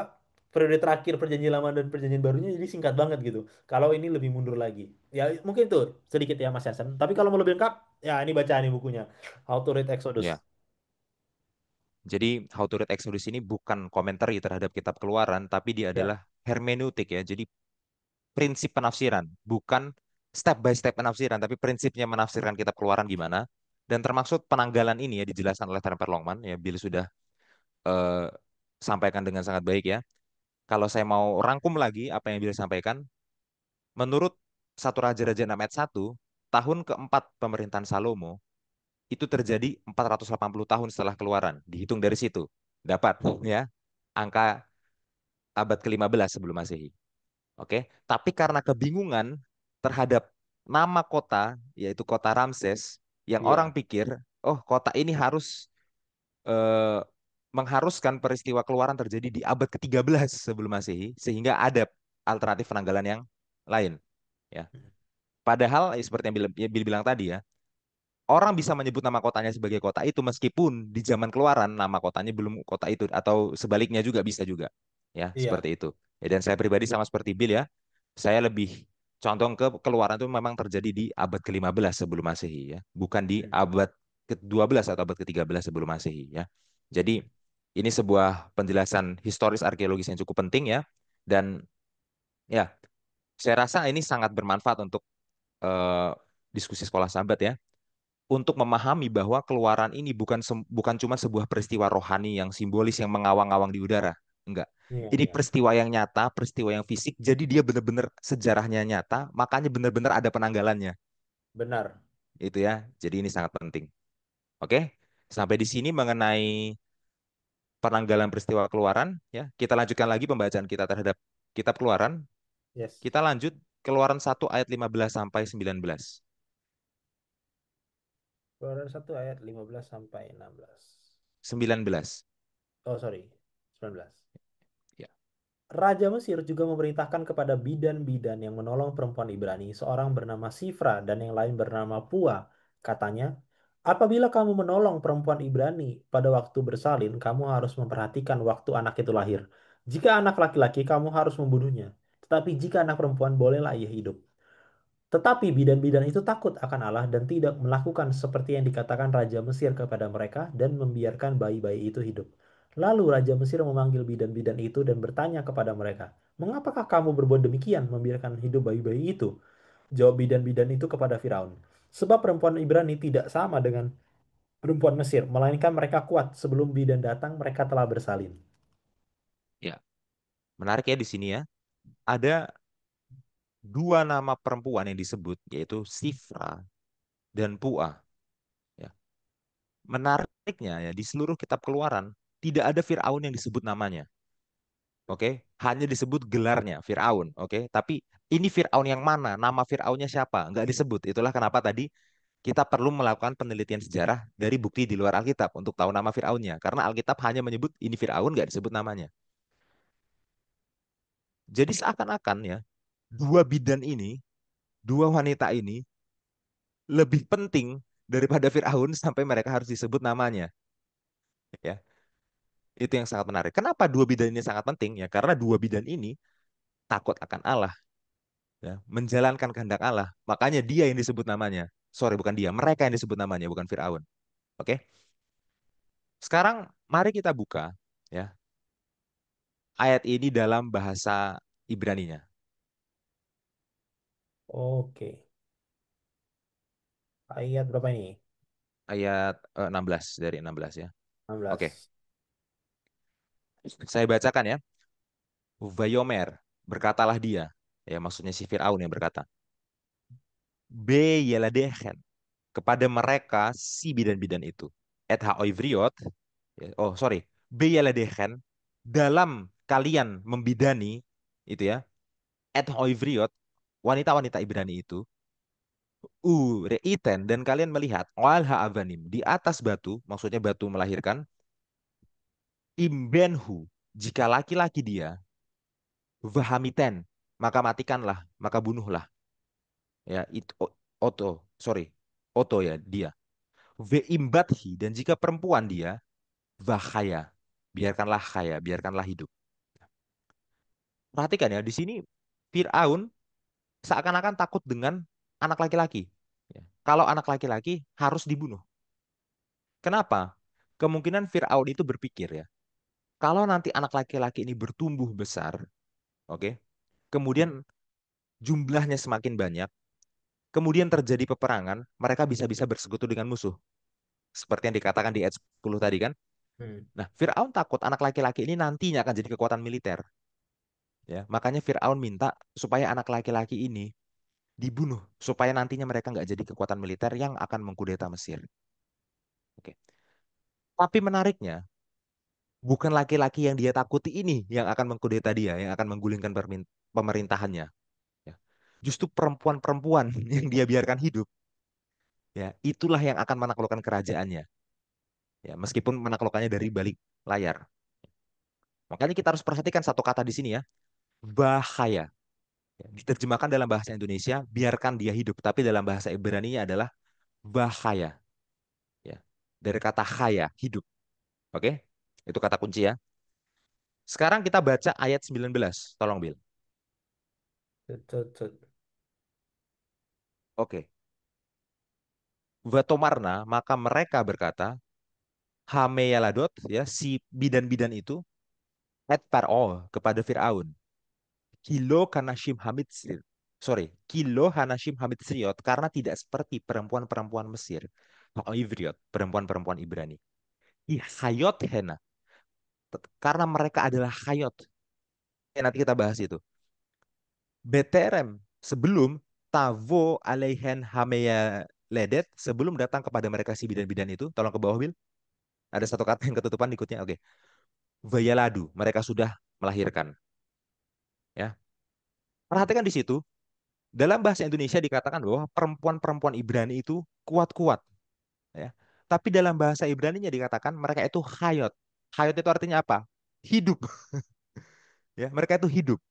periode terakhir perjanjian lama dan perjanjian barunya jadi singkat banget gitu. Kalau ini lebih mundur lagi. Ya mungkin itu sedikit ya Mas Hasan. Tapi kalau mau lebih lengkap, ya ini baca nih bukunya. How to Read Exodus. Ya. Jadi How to Read Exodus ini bukan komentari terhadap kitab Keluaran, tapi dia Ya, adalah hermeneutik ya. Jadi prinsip penafsiran, bukan step by step penafsiran, tapi prinsipnya menafsirkan kitab Keluaran gimana. Dan termasuk penanggalan ini ya dijelaskan oleh Tremper Longman ya, Bill sudah eh, sampaikan dengan sangat baik ya. Kalau saya mau rangkum lagi apa yang Bill sampaikan, menurut satu Raja-Raja 6 ayat 1, tahun keempat pemerintahan Salomo itu terjadi 480 tahun setelah Keluaran. Dihitung dari situ. Dapat ya angka abad ke-15 sebelum Masehi. Oke, tapi karena kebingungan terhadap nama kota, yaitu kota Ramses, yang orang iya, pikir, oh kota ini harus eh, mengharuskan peristiwa keluaran terjadi di abad ke-13 sebelum Masehi, sehingga ada alternatif penanggalan yang lain. Ya, padahal seperti yang Bill bilang tadi ya, orang bisa menyebut nama kotanya sebagai kota itu meskipun di zaman keluaran nama kotanya belum kota itu atau sebaliknya juga bisa juga. Ya, iya, seperti itu. Ya, dan saya pribadi sama seperti Bill ya, saya lebih condong ke keluaran itu memang terjadi di abad ke-15 sebelum Masehi ya, bukan di abad ke-12 atau abad ke-13 sebelum Masehi ya. Jadi ini sebuah penjelasan historis arkeologis yang cukup penting ya, dan ya saya rasa ini sangat bermanfaat untuk eh, diskusi sekolah sahabat ya, untuk memahami bahwa keluaran ini bukan cuma sebuah peristiwa rohani yang simbolis yang mengawang-awang di udara. Enggak. iya, Ini iya, peristiwa yang nyata, peristiwa yang fisik, jadi dia benar-benar sejarahnya nyata, makanya benar-benar ada penanggalannya. benar. Itu ya. Jadi ini sangat penting. Oke? Sampai di sini mengenai penanggalan peristiwa keluaran ya. Kita lanjutkan lagi pembacaan kita terhadap kitab Keluaran. Yes. Kita lanjut Keluaran 1 ayat 15 sampai 19. Keluaran 1 ayat 15 sampai 16. 19. Oh, sorry. 19. Ya. Raja Mesir juga memerintahkan kepada bidan-bidan yang menolong perempuan Ibrani, seorang bernama Sifra dan yang lain bernama Pua. Katanya, Apabila kamu menolong perempuan Ibrani pada waktu bersalin, kamu harus memperhatikan waktu anak itu lahir. Jika anak laki-laki, kamu harus membunuhnya. Tetapi jika anak perempuan, bolehlah ia hidup. Tetapi bidan-bidan itu takut akan Allah dan tidak melakukan seperti yang dikatakan Raja Mesir kepada mereka dan membiarkan bayi-bayi itu hidup. Lalu Raja Mesir memanggil bidan-bidan itu dan bertanya kepada mereka, "Mengapakah kamu berbuat demikian membiarkan hidup bayi-bayi itu?" Jawab bidan-bidan itu kepada Firaun, "Sebab perempuan Ibrani tidak sama dengan perempuan Mesir, melainkan mereka kuat. Sebelum bidan datang, mereka telah bersalin." Ya, menarik ya di sini ya. Ada dua nama perempuan yang disebut, yaitu Sifra dan Puah. Ya. Menariknya ya, di seluruh kitab Keluaran tidak ada Firaun yang disebut namanya. Oke, hanya disebut gelarnya Firaun. Oke, tapi ini Firaun yang mana? Nama Firaunnya siapa? Nggak disebut. Itulah kenapa tadi kita perlu melakukan penelitian sejarah dari bukti di luar Alkitab untuk tahu nama Firaunnya. Karena Alkitab hanya menyebut ini Firaun, nggak disebut namanya. Jadi seakan-akan ya, dua bidan ini, dua wanita ini lebih penting daripada Firaun sampai mereka harus disebut namanya. Ya, itu yang sangat menarik. Kenapa dua bidan ini sangat penting? Ya, karena dua bidan ini takut akan Allah, ya, menjalankan kehendak Allah. Makanya dia yang disebut namanya. Sorry, bukan dia, mereka yang disebut namanya, bukan Firaun. Oke, sekarang mari kita buka ya ayat ini dalam bahasa Ibraninya. Oke, ayat berapa ini? Ayat 16 dari 16 ya. Oke, 16. saya bacakan ya. Vayomer, berkatalah dia. Ya, maksudnya si Firaun yang berkata. Be yeladehen, kepada mereka si bidan-bidan itu. Et haoivriot, ya, oh sorry, be yeladehen, dalam kalian membidani, itu ya, et haoivriot, wanita-wanita Ibrani itu, reiten, dan kalian melihat, wal ha'avanim, di atas batu, maksudnya batu melahirkan, imbenhu, jika laki-laki dia, vahamiten, maka matikanlah, maka bunuhlah. Ya, itu, oto, sorry, oto ya, dia. Veimbathi, dan jika perempuan dia, vahaya, biarkanlah kaya, biarkanlah hidup. Perhatikan ya, di sini Fir'aun seakan-akan takut dengan anak laki-laki. Ya. Kalau anak laki-laki harus dibunuh. Kenapa? Kemungkinan Fir'aun itu berpikir ya, kalau nanti anak laki-laki ini bertumbuh besar, oke, kemudian jumlahnya semakin banyak, kemudian terjadi peperangan, mereka bisa-bisa bersekutu dengan musuh. Seperti yang dikatakan di ayat 10 tadi kan. Hmm. Nah, Fir'aun takut anak laki-laki ini nantinya akan jadi kekuatan militer. Ya, makanya Fir'aun minta supaya anak laki-laki ini dibunuh supaya nantinya mereka nggak jadi kekuatan militer yang akan mengkudeta Mesir. Oke. Tapi menariknya, bukan laki-laki yang dia takuti ini yang akan mengkudeta dia, yang akan menggulingkan pemerintahannya. Ya. Justru perempuan-perempuan yang dia biarkan hidup, ya itulah yang akan menaklukkan kerajaannya. Ya, meskipun menaklukkannya dari balik layar. Makanya kita harus perhatikan satu kata di sini ya, bahaya. Ya, diterjemahkan dalam bahasa Indonesia, biarkan dia hidup, tapi dalam bahasa Ibrani adalah bahaya. Ya, dari kata haya, hidup. Oke, itu kata kunci ya. Sekarang kita baca ayat 19. Tolong, Bil. Tut, tut, tut. Oke. Vatomarna, maka mereka berkata, Hameyaladot, ya, si bidan-bidan itu, et par'o, kepada Fir'aun. Kilo kanashim hamid sir. Sorry, kilo hanashim hamid siriot, karena tidak seperti perempuan-perempuan Mesir. Ivriot, perempuan-perempuan Ibrani. Hayot hena, karena mereka adalah hayot. Nanti kita bahas itu. Beterem, sebelum tavo alaihen hameya ledet, sebelum datang kepada mereka si bidan-bidan itu, tolong ke bawah, Bil. Ada satu kata yang ketutupan ikutnya. Oke. Vayaladu, mereka sudah melahirkan. Ya. Perhatikan di situ, dalam bahasa Indonesia dikatakan bahwa perempuan-perempuan Ibrani itu kuat-kuat. Ya. Tapi dalam bahasa Ibrani-nya dikatakan mereka itu hayot. Hayot itu artinya apa? Hidup. Ya, mereka itu hidup.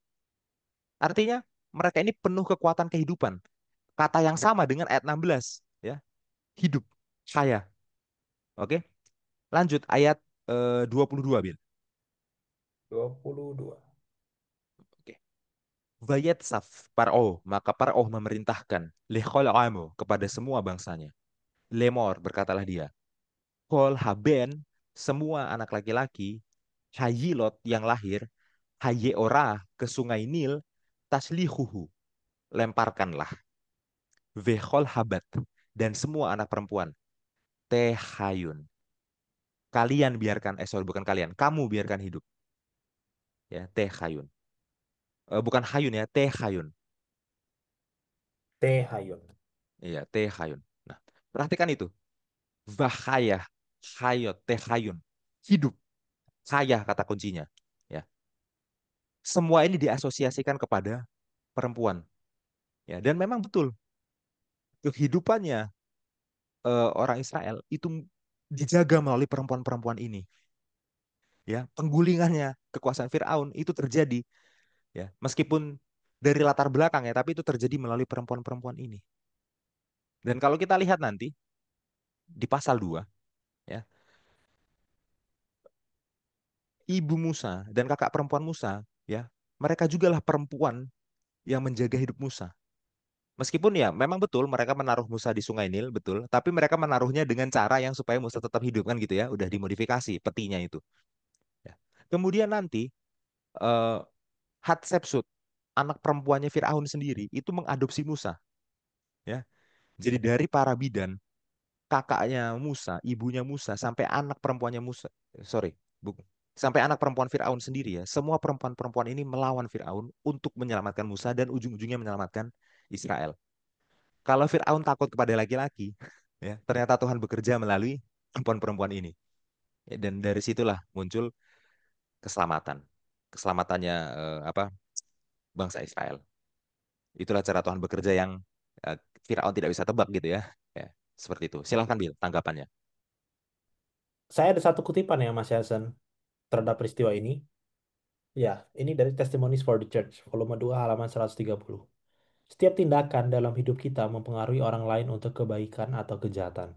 Artinya mereka ini penuh kekuatan kehidupan. Kata yang sama dengan ayat 16. Ya, hidup. Haya. Oke. Lanjut ayat 22, Bil. 22. Oke. Vayet saf Par'o, maka Par'o memerintahkan amu kepada semua bangsanya. Lemor, berkatalah dia, Kol haben, semua anak laki-laki, Hayilot yang lahir, Hayeora ke sungai Nil, Taslihuhu, lemparkanlah. Vehol habat, dan semua anak perempuan, Tehayun. Kalian biarkan, sorry, bukan kalian, kamu biarkan hidup. Ya, Tehayun. Bukan Hayun ya, Tehayun. Tehayun. Iya, Tehayun. Nah, perhatikan itu. Vahaya, hayot, Tehayun. Hidup, saya kata kuncinya. Ya, semua ini diasosiasikan kepada perempuan. Ya, dan memang betul kehidupannya orang Israel itu dijaga melalui perempuan-perempuan ini. Ya, penggulingannya kekuasaan Firaun itu terjadi ya, meskipun dari latar belakang ya, tapi itu terjadi melalui perempuan-perempuan ini. Dan kalau kita lihat nanti di pasal 2 ya, ibu Musa dan kakak perempuan Musa ya, mereka juga lah perempuan yang menjaga hidup Musa. Meskipun ya memang betul mereka menaruh Musa di Sungai Nil, betul, tapi mereka menaruhnya dengan cara yang supaya Musa tetap hidup kan gitu ya, udah dimodifikasi petinya itu. Ya. Kemudian nanti eh, Hatshepsut, anak perempuannya Firaun sendiri itu mengadopsi Musa, ya. Jadi dari para bidan, kakaknya Musa, ibunya Musa, sampai anak perempuannya Musa, sorry, bukan, sampai anak perempuan Firaun sendiri ya, semua perempuan-perempuan ini melawan Firaun untuk menyelamatkan Musa dan ujung-ujungnya menyelamatkan Israel. Kalau Firaun takut kepada laki-laki, ya ternyata Tuhan bekerja melalui perempuan-perempuan ini. Ya, dan dari situlah muncul keselamatan, keselamatannya apa bangsa Israel. Itulah cara Tuhan bekerja yang eh, Firaun tidak bisa tebak gitu ya. Ya, seperti itu. Silahkan Bil, tanggapannya. Saya ada satu kutipan ya Mas Yasen terhadap peristiwa ini. Ya, ini dari Testimonies for the Church, volume 2 halaman 130. Setiap tindakan dalam hidup kita mempengaruhi orang lain untuk kebaikan atau kejahatan.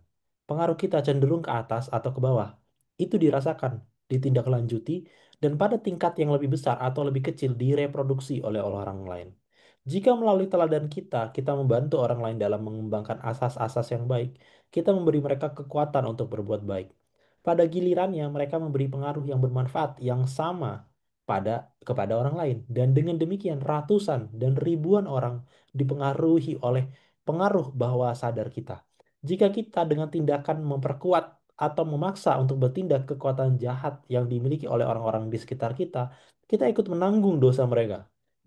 Pengaruh kita cenderung ke atas atau ke bawah. Itu dirasakan, ditindaklanjuti, dan pada tingkat yang lebih besar atau lebih kecil direproduksi oleh orang lain. Jika melalui teladan kita, kita membantu orang lain dalam mengembangkan asas-asas yang baik, kita memberi mereka kekuatan untuk berbuat baik. Pada gilirannya, mereka memberi pengaruh yang bermanfaat yang sama kepada orang lain. Dan dengan demikian, ratusan dan ribuan orang dipengaruhi oleh pengaruh bawah sadar kita. Jika kita dengan tindakan memperkuat atau memaksa untuk bertindak kekuatan jahat yang dimiliki oleh orang-orang di sekitar kita, kita ikut menanggung dosa mereka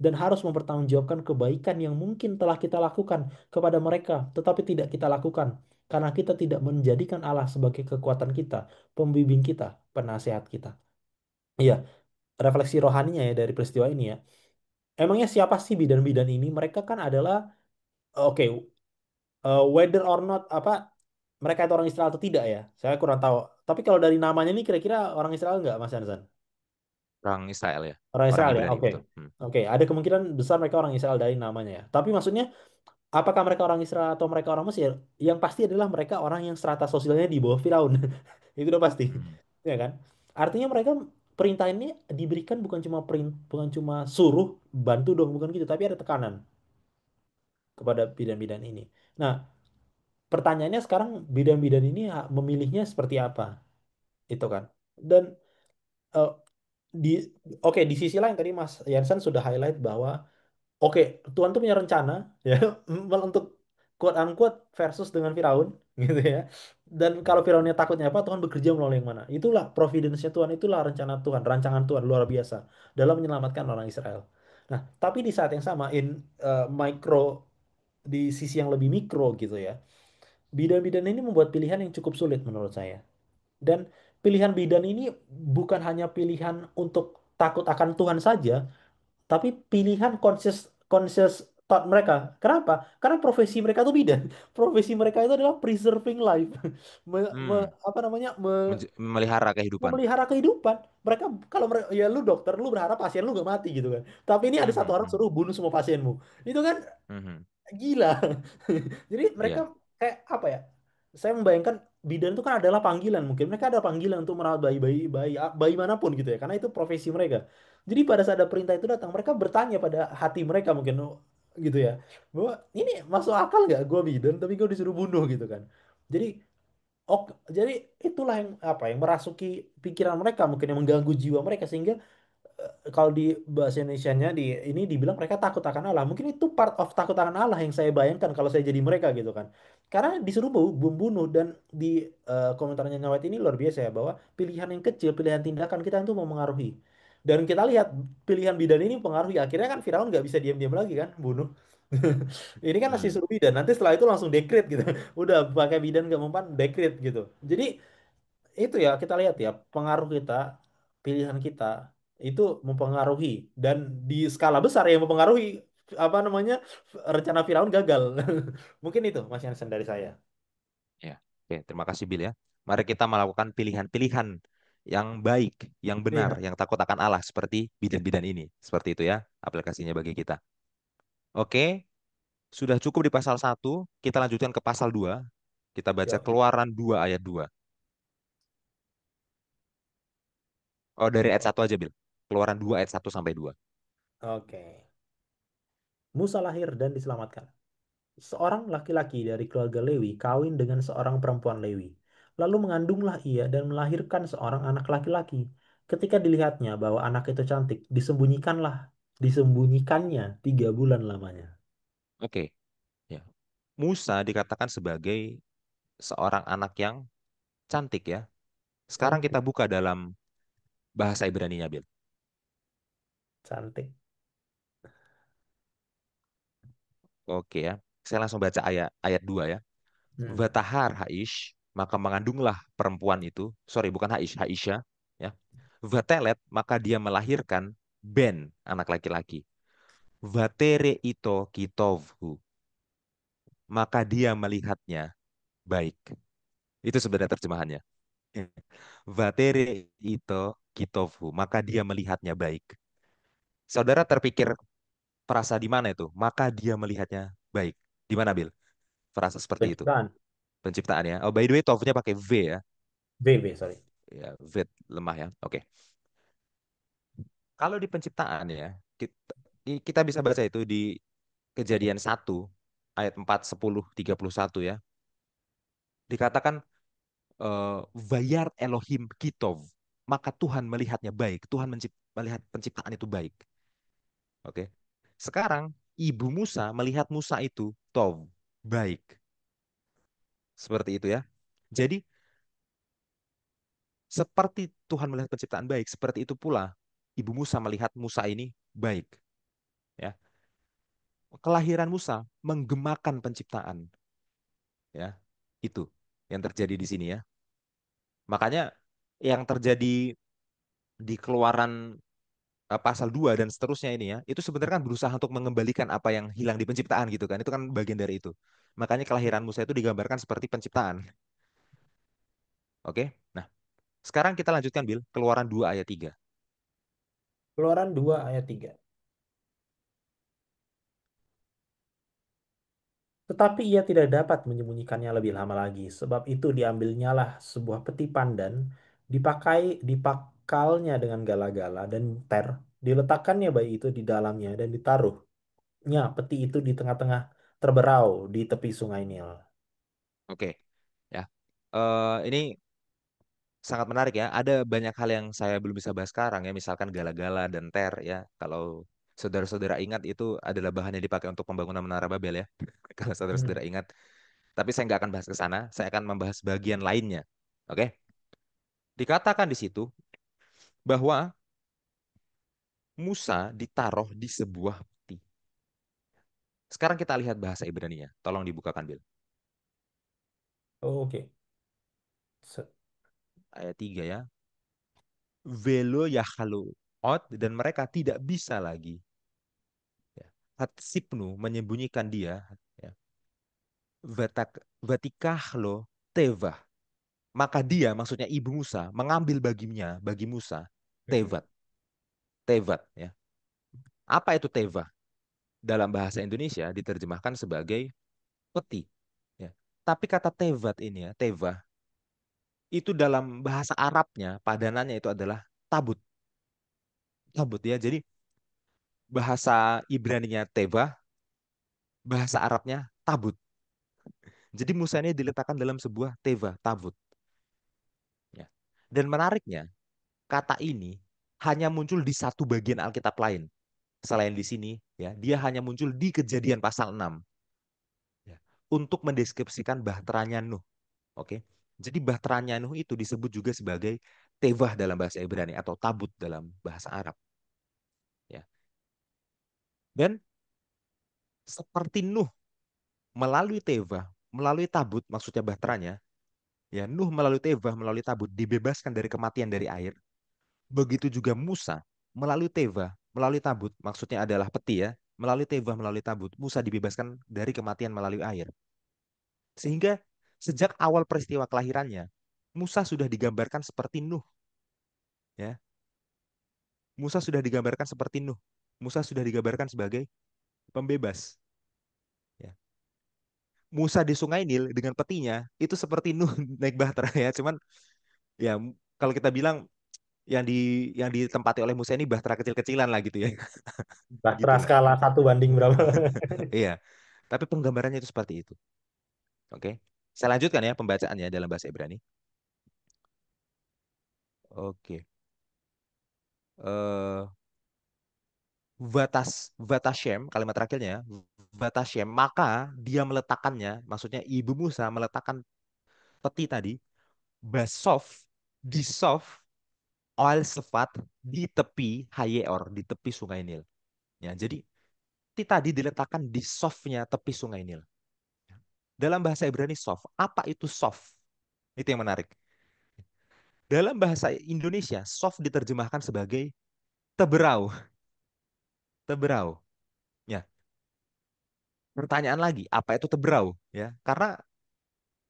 dan harus mempertanggungjawabkan kebaikan yang mungkin telah kita lakukan kepada mereka, tetapi tidak kita lakukan karena kita tidak menjadikan Allah sebagai kekuatan kita, pembimbing kita, penasehat kita. Iya, refleksi rohaninya ya dari peristiwa ini ya. Emangnya siapa sih bidan-bidan ini? Mereka kan adalah oke, whether or not apa mereka itu orang Israel atau tidak ya, saya kurang tahu. Tapi kalau dari namanya ini kira-kira orang Israel nggak, Mas Hansan? Orang Israel ya. Orang Orang Israel ya, Ibrani, oke. betul. Hmm. Oke, ada kemungkinan besar mereka orang Israel dari namanya ya. Tapi maksudnya, apakah mereka orang Israel atau mereka orang Mesir? Yang pasti adalah mereka orang yang strata sosialnya di bawah Firaun. Itu udah pasti, Hmm. ya kan? Artinya mereka perintah ini diberikan bukan cuma suruh bantu dong, bukan gitu, tapi ada tekanan kepada bidan-bidan ini. Nah, pertanyaannya sekarang bidan-bidan ini memilihnya seperti apa, itu kan? Dan eh, di oke di sisi lain tadi Mas Yansen sudah highlight bahwa oke Tuhan tuh punya rencana ya untuk quote unquote versus dengan Firaun gitu ya. Dan kalau Hmm. Firaunnya takutnya apa, Tuhan bekerja melalui yang mana? Itulah providence-nya Tuhan, itulah rencana Tuhan, rancangan Tuhan luar biasa dalam menyelamatkan orang Israel. Nah, tapi di saat yang sama micro di sisi yang lebih mikro gitu ya. Bidan-bidan ini membuat pilihan yang cukup sulit menurut saya. Dan pilihan bidan ini bukan hanya pilihan untuk takut akan Tuhan saja, tapi pilihan conscious conscious thought mereka. Kenapa? Karena profesi mereka itu bidan. Profesi mereka itu adalah preserving life. Hmm. Apa namanya? Memelihara kehidupan. Memelihara kehidupan. Mereka kalau ya lu dokter, lu berharap pasien lu gak mati gitu kan. Tapi ini ada satu Mhm, orang mhm, suruh bunuh semua pasienmu. Itu kan mhm. gila. Jadi mereka Iya. kayak apa ya? saya membayangkan bidan itu kan adalah panggilan, mungkin mereka ada panggilan untuk merawat bayi manapun gitu ya, karena itu profesi mereka. Jadi pada saat ada perintah itu datang, mereka bertanya pada hati mereka mungkin, oh, gitu ya, bahwa ini masuk akal nggak gue bidan tapi gue disuruh bunuh gitu kan. Jadi, oh, jadi itulah yang apa yang merasuki pikiran mereka, mungkin yang mengganggu jiwa mereka, sehingga kalau di bahasa Indonesianya di ini dibilang mereka takut akan Allah. Mungkin itu part of takut akan Allah yang saya bayangkan kalau saya jadi mereka gitu kan. Karena disuruh membunuh, dan di komentarnya Nyawet ini luar biasa ya, bahwa pilihan yang kecil, pilihan tindakan kita itu mempengaruhi. Dan kita lihat pilihan bidan ini mempengaruhi. Akhirnya kan Firaun nggak bisa diam-diam lagi kan, bunuh. Ini kan masih Hmm, suruh bidan. Nanti setelah itu langsung dekret gitu. Udah pakai bidan nggak mempan, dekret gitu. Jadi itu ya kita lihat ya, pengaruh kita, pilihan kita itu mempengaruhi, dan di skala besar yang mempengaruhi apa namanya, rencana Firaun gagal. Mungkin itu Mas Yansen dari saya. ya. Oke, terima kasih Bill ya. Mari kita melakukan pilihan-pilihan yang baik, yang benar, Iya, yang takut akan Allah seperti bidan-bidan ini. Seperti itu ya aplikasinya bagi kita. Oke, sudah cukup di pasal 1. Kita lanjutkan ke pasal 2. Kita baca siap. Keluaran 2 ayat 2. Oh, dari ayat 1 aja, Bil. Keluaran 2 ayat 1 sampai 2. Oke. Musa lahir dan diselamatkan. Seorang laki-laki dari keluarga Lewi kawin dengan seorang perempuan Lewi. Lalu mengandunglah ia dan melahirkan seorang anak laki-laki. Ketika dilihatnya bahwa anak itu cantik, disembunyikannya 3 bulan lamanya. Oke, ya. Musa dikatakan sebagai seorang anak yang cantik ya. Sekarang kita Oke, buka dalam bahasa Ibrani-nya, Bil. cantik. Oke ya. Saya langsung baca ayat ayat 2 ya. Hmm. Vatahar Haish, maka mengandunglah perempuan itu. Sorry, bukan Haish, Haisha. Ya. Vatelet, maka dia melahirkan Ben, anak laki-laki. Vatere ito kitovhu, maka dia melihatnya baik. Itu sebenarnya terjemahannya. Vatere ito kitovhu, maka dia melihatnya baik. Saudara terpikir frasa di mana itu? Maka dia melihatnya baik. Di mana, Bil? Frasa seperti itu. Penciptaan. Penciptaan ya. Oh, by the way, tovnya pakai V ya. Sorry. Ya, V lemah ya. Oke. Kalau di penciptaan ya, kita bisa baca itu di Kejadian 1 ayat 4, 10, 31 ya. Dikatakan Vayar Elohim Kitov. Maka Tuhan melihatnya baik. Tuhan melihat penciptaan itu baik. Oke. Sekarang ibu Musa melihat Musa itu Tov, baik. Seperti itu ya. Jadi seperti Tuhan melihat penciptaan baik, seperti itu pula ibu Musa melihat Musa ini baik. Ya. Kelahiran Musa menggemakan penciptaan. Ya. Itu yang terjadi di sini ya. Makanya yang terjadi di Keluaran pasal 2 dan seterusnya ini ya, itu sebenarnya kan berusaha untuk mengembalikan apa yang hilang di penciptaan gitu kan. Itu kan bagian dari itu. Makanya kelahiran Musa itu digambarkan seperti penciptaan. Oke? Nah, sekarang kita lanjutkan, Bil. Keluaran 2 ayat 3. Keluaran 2 ayat 3. Tetapi ia tidak dapat menyembunyikannya lebih lama lagi, sebab itu diambilnyalah sebuah peti pandan, dipakalnya dengan gala-gala dan ter, diletakkannya bayi itu di dalamnya dan ditaruhnya peti itu di tengah-tengah terberau di tepi sungai Nil. Oke. Ya. Ini sangat menarik ya. Ada banyak hal yang saya belum bisa bahas sekarang ya, misalkan gala-gala dan ter ya. Kalau saudara-saudara ingat itu adalah bahan yang dipakai untuk pembangunan Menara Babel ya. Kalau Hmm. saudara-saudara ingat. Tapi saya nggak akan bahas ke sana. Saya akan membahas bagian lainnya. Oke? Dikatakan di situ bahwa Musa ditaruh di sebuah peti. Sekarang kita lihat bahasa Ibrani-nya. Tolong dibukakan, Bil. Oke. Se- Ayat 3 ya. Velo yahalu ot, dan mereka tidak bisa lagi. Ya. Hatsipnu menyembunyikan dia. Ya. Vatikahlo tevah. Maka dia, maksudnya ibu Musa, mengambil baginya, bagi Musa, Hmm. tevat. Tevat. Ya. Apa itu tevah? Dalam bahasa Indonesia diterjemahkan sebagai peti. Ya. Tapi kata tevat ini ya, teva, itu dalam bahasa Arabnya, padanannya itu adalah tabut. Tabut ya. Jadi bahasa Ibraninya teva, bahasa Arabnya tabut. Jadi Musa ini diletakkan dalam sebuah teva, tabut. Ya. Dan menariknya, kata ini hanya muncul di satu bagian Alkitab lain. Selain di sini, ya, dia hanya muncul di Kejadian pasal 6, ya, untuk mendeskripsikan bahteranya Nuh. Oke. Jadi bahteranya Nuh itu disebut juga sebagai tevah dalam bahasa Ibrani atau tabut dalam bahasa Arab. Ya. Dan seperti Nuh melalui tevah, melalui tabut, maksudnya bahteranya, ya, Nuh melalui tevah, melalui tabut dibebaskan dari kematian dari air. Begitu juga Musa melalui tevah, melalui tabut, maksudnya adalah peti ya, melalui tevah, melalui tabut, Musa dibebaskan dari kematian melalui air. Sehingga sejak awal peristiwa kelahirannya, Musa sudah digambarkan seperti Nuh, ya. Musa sudah digambarkan seperti Nuh. Musa sudah digambarkan sebagai pembebas, ya. Musa di Sungai Nil dengan petinya itu seperti Nuh naik bahtera ya. Cuman ya kalau kita bilang yang di yang ditempati oleh Musa ini bahtera kecil-kecilan lah gitu ya. Bahtera Gitulah. skala 1 banding berapa? Iya. Tapi penggambarannya itu seperti itu. Oke. Saya lanjutkan ya pembacaannya dalam bahasa Ibrani. Oke. Eh Vatashem, kalimat terakhirnya ya, Vatashem, maka dia meletakkannya, maksudnya ibu Musa meletakkan peti tadi, Basof, di Sof, Oil Sefat, di tepi Hayeor, di tepi Sungai Nil. Ya, jadi peti tadi diletakkan di Sofnya tepi Sungai Nil. Dalam bahasa Ibrani Sof, apa itu Sof? Itu yang menarik. Dalam bahasa Indonesia, Sof diterjemahkan sebagai teberau, teberau. Ya, pertanyaan lagi, apa itu teberau? Ya, karena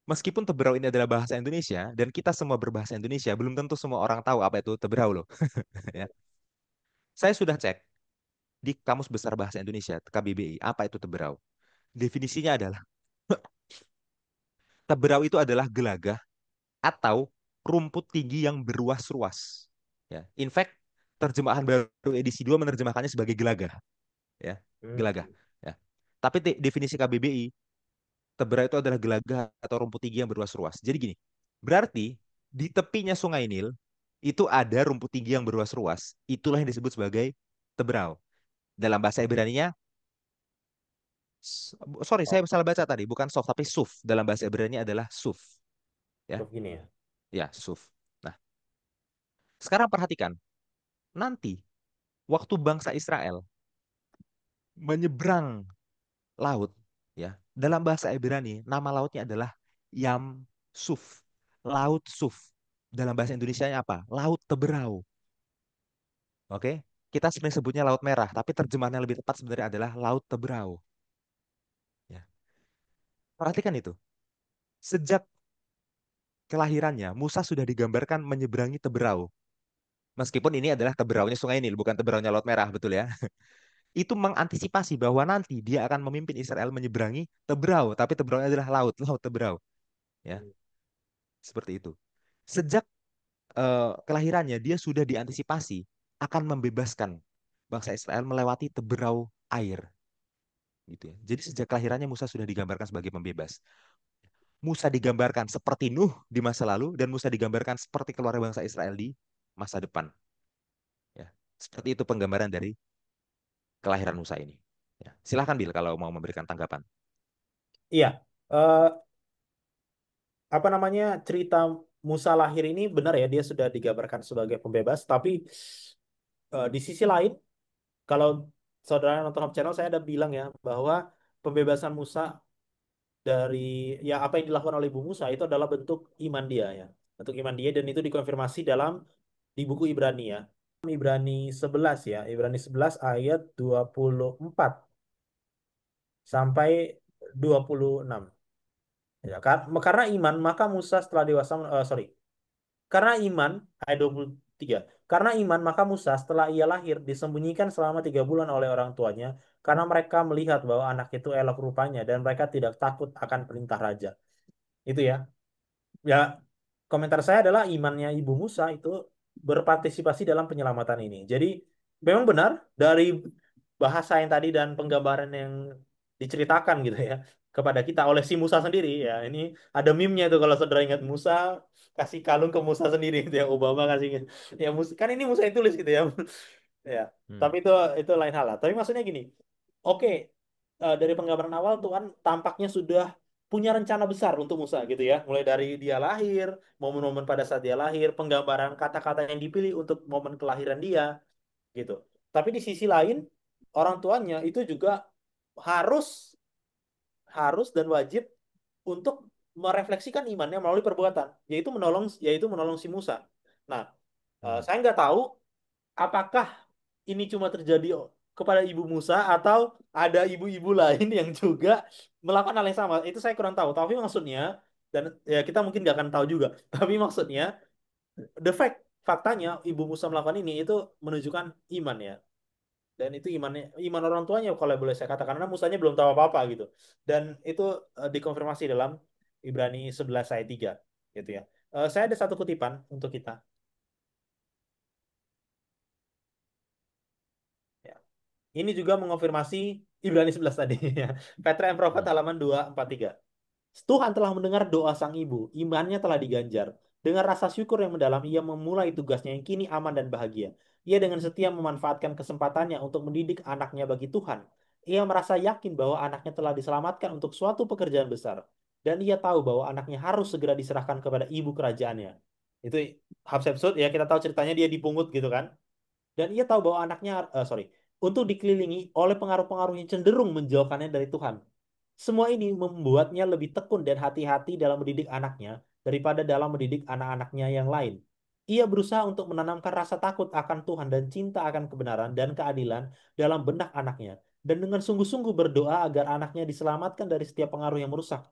meskipun teberau ini adalah bahasa Indonesia dan kita semua berbahasa Indonesia, belum tentu semua orang tahu apa itu teberau loh. Ya. Saya sudah cek di Kamus Besar Bahasa Indonesia, KBBI, apa itu teberau? Definisinya adalah teberau itu adalah gelagah atau rumput tinggi yang beruas-ruas. Ya. In fact, terjemahan baru edisi 2 menerjemahkannya sebagai gelagah, ya. Hmm. Gelagah, ya. Tapi definisi KBBI, teberau itu adalah gelagah atau rumput tinggi yang beruas-ruas. Jadi gini, berarti di tepinya Sungai Nil itu ada rumput tinggi yang beruas-ruas. Itulah yang disebut sebagai teberau. Dalam bahasa Ibraninya, sorry Oh, saya salah baca tadi, bukan sof tapi suf. Dalam bahasa Ibrani adalah suf, ya. begini ya. Ya, suf. Nah, sekarang perhatikan, nanti waktu bangsa Israel menyeberang laut, ya. Dalam bahasa Ibrani, nama lautnya adalah Yam Suf. Laut Suf. Dalam bahasa Indonesianya apa? Laut Teberau. Oke? Kita sering sebutnya Laut Merah, tapi terjemahan yang lebih tepat sebenarnya adalah Laut Teberau. Ya. Perhatikan itu. Sejak kelahirannya, Musa sudah digambarkan menyeberangi Teberau. Meskipun ini adalah Teberaunya Sungai Nil, bukan Teberaunya Laut Merah, betul ya? Itu mengantisipasi bahwa nanti dia akan memimpin Israel menyeberangi Teberau, tapi Teberaunya adalah laut, Laut Teberau. Ya, Hmm. seperti itu. Sejak kelahirannya dia sudah diantisipasi akan membebaskan bangsa Israel melewati teberau air gitu ya. Jadi sejak kelahirannya Musa sudah digambarkan sebagai pembebas. Musa digambarkan seperti Nuh di masa lalu dan Musa digambarkan seperti keluarga bangsa Israel di masa depan ya. Seperti itu penggambaran dari kelahiran Musa ini. Ya. Silahkan Bil kalau mau memberikan tanggapan. Iya, eh, apa namanya cerita Musa lahir ini benar ya dia sudah digambarkan sebagai pembebas, tapi di sisi lain kalau saudara nonton Hub Channel saya ada bilang ya bahwa pembebasan Musa dari ya apa yang dilakukan oleh Ibu Musa itu adalah bentuk iman dia ya, bentuk iman dia dan itu dikonfirmasi dalam di buku Ibrani ya. Ibrani 11 ya, Ibrani 11 ayat 24 sampai 26. Ya, karena iman maka Musa setelah dewasa sorry. Karena iman ayat 23. Karena iman maka Musa setelah ia lahir disembunyikan selama 3 bulan oleh orang tuanya karena mereka melihat bahwa anak itu elok rupanya dan mereka tidak takut akan perintah raja. Itu ya. Ya, komentar saya adalah imannya Ibu Musa itu berpartisipasi dalam penyelamatan ini. Jadi memang benar dari bahasa yang tadi dan penggambaran yang diceritakan gitu ya kepada kita oleh si Musa sendiri ya. Ini ada meme-nya itu kalau saudara ingat Musa kasih kalung ke Musa sendiri gitu ya. Obama kasih ya Musa, kan ini Musa yang tulis gitu ya. Ya, Hmm. tapi itu lain hal lah. Tapi maksudnya gini, oke, dari penggambaran awal Tuhan tampaknya sudah punya rencana besar untuk Musa gitu ya. Mulai dari dia lahir, momen-momen pada saat dia lahir, penggambaran kata-kata yang dipilih untuk momen kelahiran dia gitu. Tapi di sisi lain, orang tuanya itu juga harus harus dan wajib untuk merefleksikan imannya melalui perbuatan, yaitu menolong si Musa. Nah, Hmm. saya nggak tahu apakah ini cuma terjadi kepada Ibu Musa atau ada ibu-ibu lain yang juga melakukan hal yang sama. Itu saya kurang tahu. Tapi maksudnya, dan ya kita mungkin nggak akan tahu juga. Tapi maksudnya, the fact, faktanya Ibu Musa melakukan ini itu menunjukkan iman ya. Dan itu iman orang tuanya kalau boleh saya katakan. Karena Musanya belum tahu apa-apa gitu. Dan itu dikonfirmasi dalam Ibrani 11 ayat 3 gitu ya. Saya ada satu kutipan untuk kita. Ya. Ini juga mengonfirmasi Ibrani 11 tadi ya. Petra and Prophet Hmm. halaman 243. Tuhan telah mendengar doa sang ibu, imannya telah diganjar. Dengan rasa syukur yang mendalam, ia memulai tugasnya yang kini aman dan bahagia. Ia dengan setia memanfaatkan kesempatannya untuk mendidik anaknya bagi Tuhan. Ia merasa yakin bahwa anaknya telah diselamatkan untuk suatu pekerjaan besar. Dan ia tahu bahwa anaknya harus segera diserahkan kepada ibu kerajaannya. Itu Hatshepsut ya, kita tahu ceritanya dia dipungut gitu kan. Dan ia tahu bahwa anaknya, sorry, untuk dikelilingi oleh pengaruh-pengaruh yang cenderung menjauhkannya dari Tuhan. Semua ini membuatnya lebih tekun dan hati-hati dalam mendidik anaknya daripada dalam mendidik anak-anaknya yang lain. Ia berusaha untuk menanamkan rasa takut akan Tuhan dan cinta akan kebenaran dan keadilan dalam benak anaknya. Dan dengan sungguh-sungguh berdoa agar anaknya diselamatkan dari setiap pengaruh yang merusak.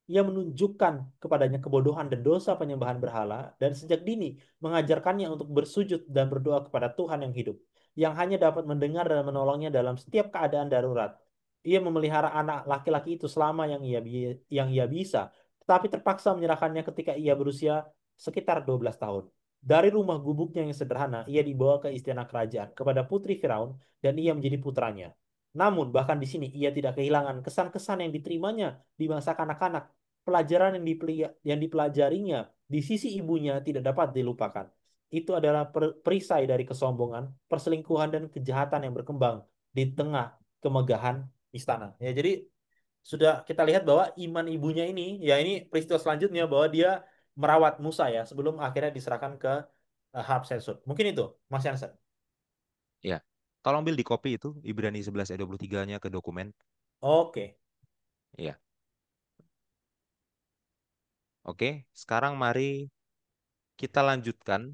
Ia menunjukkan kepadanya kebodohan dan dosa penyembahan berhala dan sejak dini mengajarkannya untuk bersujud dan berdoa kepada Tuhan yang hidup, yang hanya dapat mendengar dan menolongnya dalam setiap keadaan darurat. Ia memelihara anak laki-laki itu selama yang ia bisa, tetapi terpaksa menyerahkannya ketika ia berusia sekitar 12 tahun. Dari rumah gubuknya yang sederhana, ia dibawa ke istana kerajaan kepada putri Firaun dan ia menjadi putranya. Namun, bahkan di sini ia tidak kehilangan kesan-kesan yang diterimanya di masa kanak-kanak. Pelajaran yang dipelajarinya di sisi ibunya tidak dapat dilupakan. Itu adalah perisai dari kesombongan, perselingkuhan, dan kejahatan yang berkembang di tengah kemegahan istana. Ya, jadi sudah kita lihat bahwa iman ibunya ini, ya ini peristiwa selanjutnya bahwa dia merawat Musa ya sebelum akhirnya diserahkan ke Hatshepsut. Mungkin itu, Mas Yansen. Ya. Tolong ambil di copy itu Ibrani 11 ayat 23-nya ke dokumen. Oke, Ya. Oke, sekarang mari kita lanjutkan.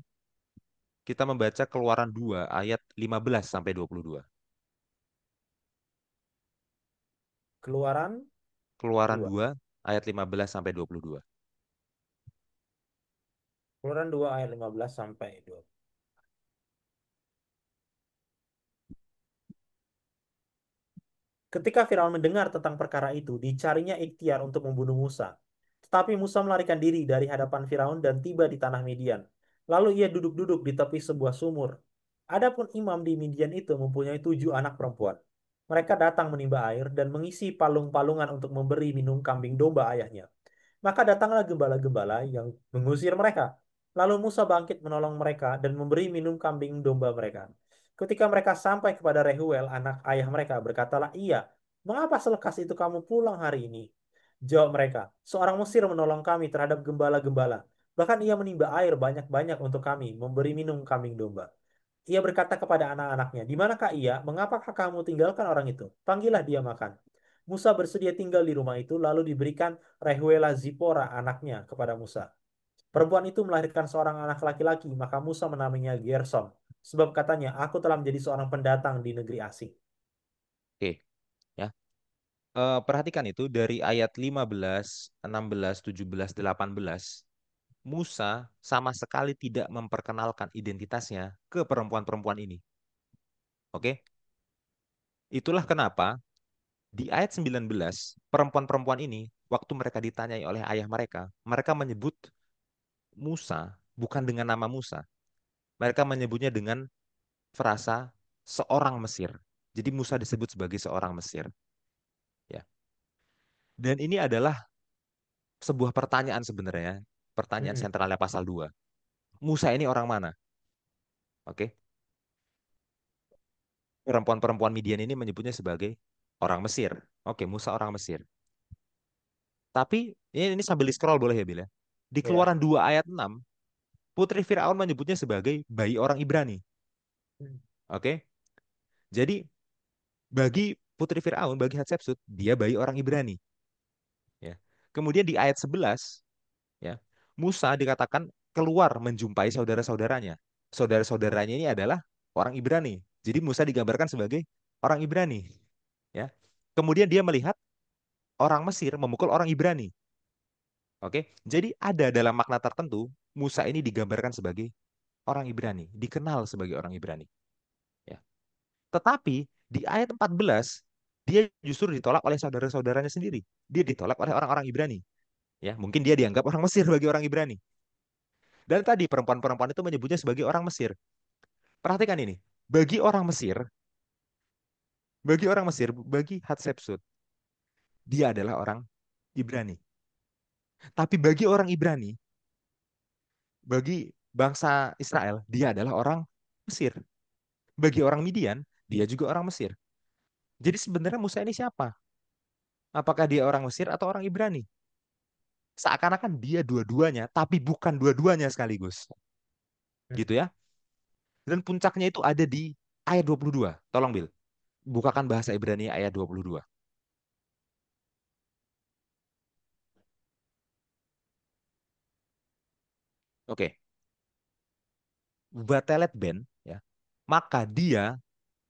Kita membaca Keluaran 2 ayat 15 sampai 22. Keluaran Keluaran 2. 2 ayat 15 sampai 22. Keluaran 2 ayat 15 sampai 20. Ketika Firaun mendengar tentang perkara itu, dicarinya ikhtiar untuk membunuh Musa. Tetapi Musa melarikan diri dari hadapan Firaun dan tiba di tanah Midian. Lalu ia duduk-duduk di tepi sebuah sumur. Adapun imam di Midian itu mempunyai 7 anak perempuan. Mereka datang menimba air dan mengisi palung-palungan untuk memberi minum kambing domba ayahnya. Maka datanglah gembala-gembala yang mengusir mereka. Lalu Musa bangkit menolong mereka dan memberi minum kambing domba mereka. Ketika mereka sampai kepada Rehuel, anak ayah mereka, berkatalah ia, "Mengapa selekas itu kamu pulang hari ini?" Jawab mereka, "Seorang Mesir menolong kami terhadap gembala-gembala. Bahkan ia menimba air banyak-banyak untuk kami, memberi minum kambing domba." Ia berkata kepada anak-anaknya, "Di manakah ia? Mengapakah kamu tinggalkan orang itu? Panggillah dia makan." Musa bersedia tinggal di rumah itu, lalu diberikan Rehuela Zipora anaknya kepada Musa. Perempuan itu melahirkan seorang anak laki-laki, maka Musa menamainya Gersom. Sebab katanya, "Aku telah menjadi seorang pendatang di negeri asing." Oke, ya. Perhatikan itu dari ayat 15, 16, 17, 18. Musa sama sekali tidak memperkenalkan identitasnya ke perempuan-perempuan ini. Oke? Itulah kenapa di ayat 19 perempuan-perempuan ini waktu mereka ditanyai oleh ayah mereka, mereka menyebut Musa bukan dengan nama Musa. Mereka menyebutnya dengan frasa seorang Mesir. Jadi Musa disebut sebagai seorang Mesir. Ya. Dan ini adalah sebuah pertanyaan sebenarnya, pertanyaan Mm-mm. sentralnya pasal 2. Musa ini orang mana? Oke. Perempuan-perempuan Midian ini menyebutnya sebagai orang Mesir. Oke, Musa orang Mesir. Tapi ini sambil di scroll boleh ya, Bil ya? Di Ya. Keluaran 2 ayat 6, Putri Firaun menyebutnya sebagai bayi orang Ibrani. Mm. Oke. Jadi bagi Putri Firaun, bagi Hatshepsut, dia bayi orang Ibrani. Ya. Kemudian di ayat 11, ya, Musa dikatakan keluar menjumpai saudara-saudaranya. Saudara-saudaranya ini adalah orang Ibrani. Jadi Musa digambarkan sebagai orang Ibrani. Ya. Kemudian dia melihat orang Mesir memukul orang Ibrani. Oke, jadi ada dalam makna tertentu Musa ini digambarkan sebagai orang Ibrani, dikenal sebagai orang Ibrani. Ya. Tetapi di ayat 14 dia justru ditolak oleh saudara-saudaranya sendiri. Dia ditolak oleh orang-orang Ibrani. Ya, mungkin dia dianggap orang Mesir bagi orang Ibrani. Dan tadi perempuan-perempuan itu menyebutnya sebagai orang Mesir. Perhatikan ini, bagi orang Mesir, bagi Hatshepsut, dia adalah orang Ibrani. Tapi bagi orang Ibrani, bagi bangsa Israel, dia adalah orang Mesir. Bagi orang Midian, dia juga orang Mesir. Jadi sebenarnya Musa ini siapa? Apakah dia orang Mesir atau orang Ibrani? Seakan-akan dia dua-duanya, tapi bukan dua-duanya sekaligus. Gitu ya. Dan puncaknya itu ada di ayat 22. Tolong, Bil. Bukakan bahasa Ibrani ayat 22. Oke. Batelet Ben, ya. Maka dia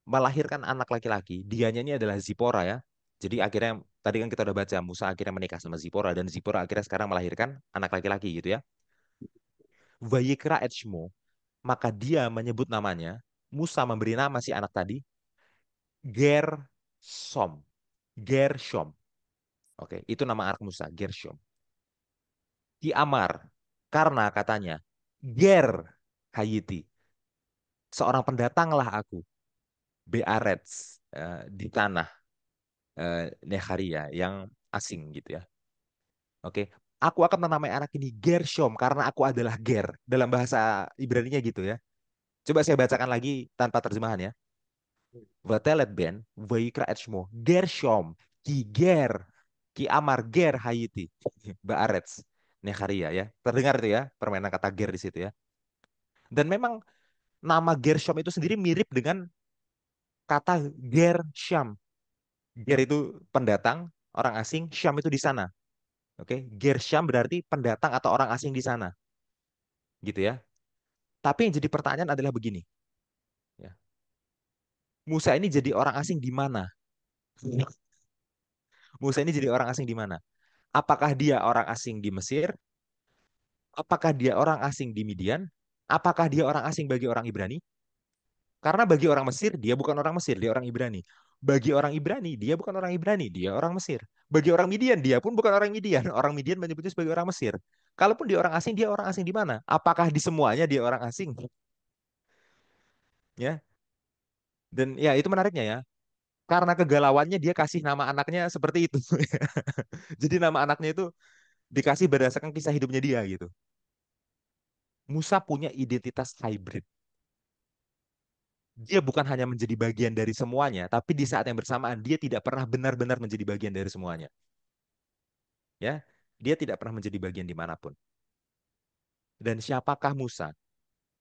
melahirkan anak laki-laki. Dianya ini adalah Zipora ya. Jadi akhirnya tadi kan kita udah baca Musa akhirnya menikah sama Zipora dan Zipora akhirnya sekarang melahirkan anak laki-laki gitu ya. Vayikra et Shmo, maka dia menyebut namanya, Musa memberi nama si anak tadi Gersom. Gershom. Oke, itu nama anak Musa, Gershom. Diamar karena katanya Ger Hayiti, seorang pendatanglah aku, Bearets di tanah Neharia yang asing gitu ya. Oke, aku akan menamai anak ini Gershom karena aku adalah Ger dalam bahasa Ibrani-nya gitu ya. Coba saya bacakan lagi tanpa terjemahan ya. Vatelet ben, Vaikra et Shmo, Gershom, Ki Ger, Ki Amar Ger Hayiti, Baarets, Neharia ya. Terdengar itu ya, permainan kata Ger di situ ya. Dan memang nama Gershom itu sendiri mirip dengan kata Gersham. Ger itu pendatang, orang asing, Syam itu di sana. Oke, Gersham berarti pendatang atau orang asing di sana, gitu ya. Tapi yang jadi pertanyaan adalah begini, ya. Musa ini jadi orang asing di mana? Musa ini jadi orang asing di mana? Apakah dia orang asing di Mesir? Apakah dia orang asing di Midian? Apakah dia orang asing bagi orang Ibrani? Karena bagi orang Mesir, dia bukan orang Mesir, dia orang Ibrani. Bagi orang Ibrani, dia bukan orang Ibrani, dia orang Mesir. Bagi orang Midian, dia pun bukan orang Midian. Orang Midian menyebutnya sebagai orang Mesir. Kalaupun dia orang asing di mana? Apakah di semuanya dia orang asing? Ya, dan ya itu menariknya ya. Karena kegalauannya dia kasih nama anaknya seperti itu. Jadi nama anaknya itu dikasih berdasarkan kisah hidupnya dia gitu. Musa punya identitas hybrid. Dia bukan hanya menjadi bagian dari semuanya, tapi di saat yang bersamaan dia tidak pernah benar-benar menjadi bagian dari semuanya. Ya, dia tidak pernah menjadi bagian dimanapun. Dan siapakah Musa?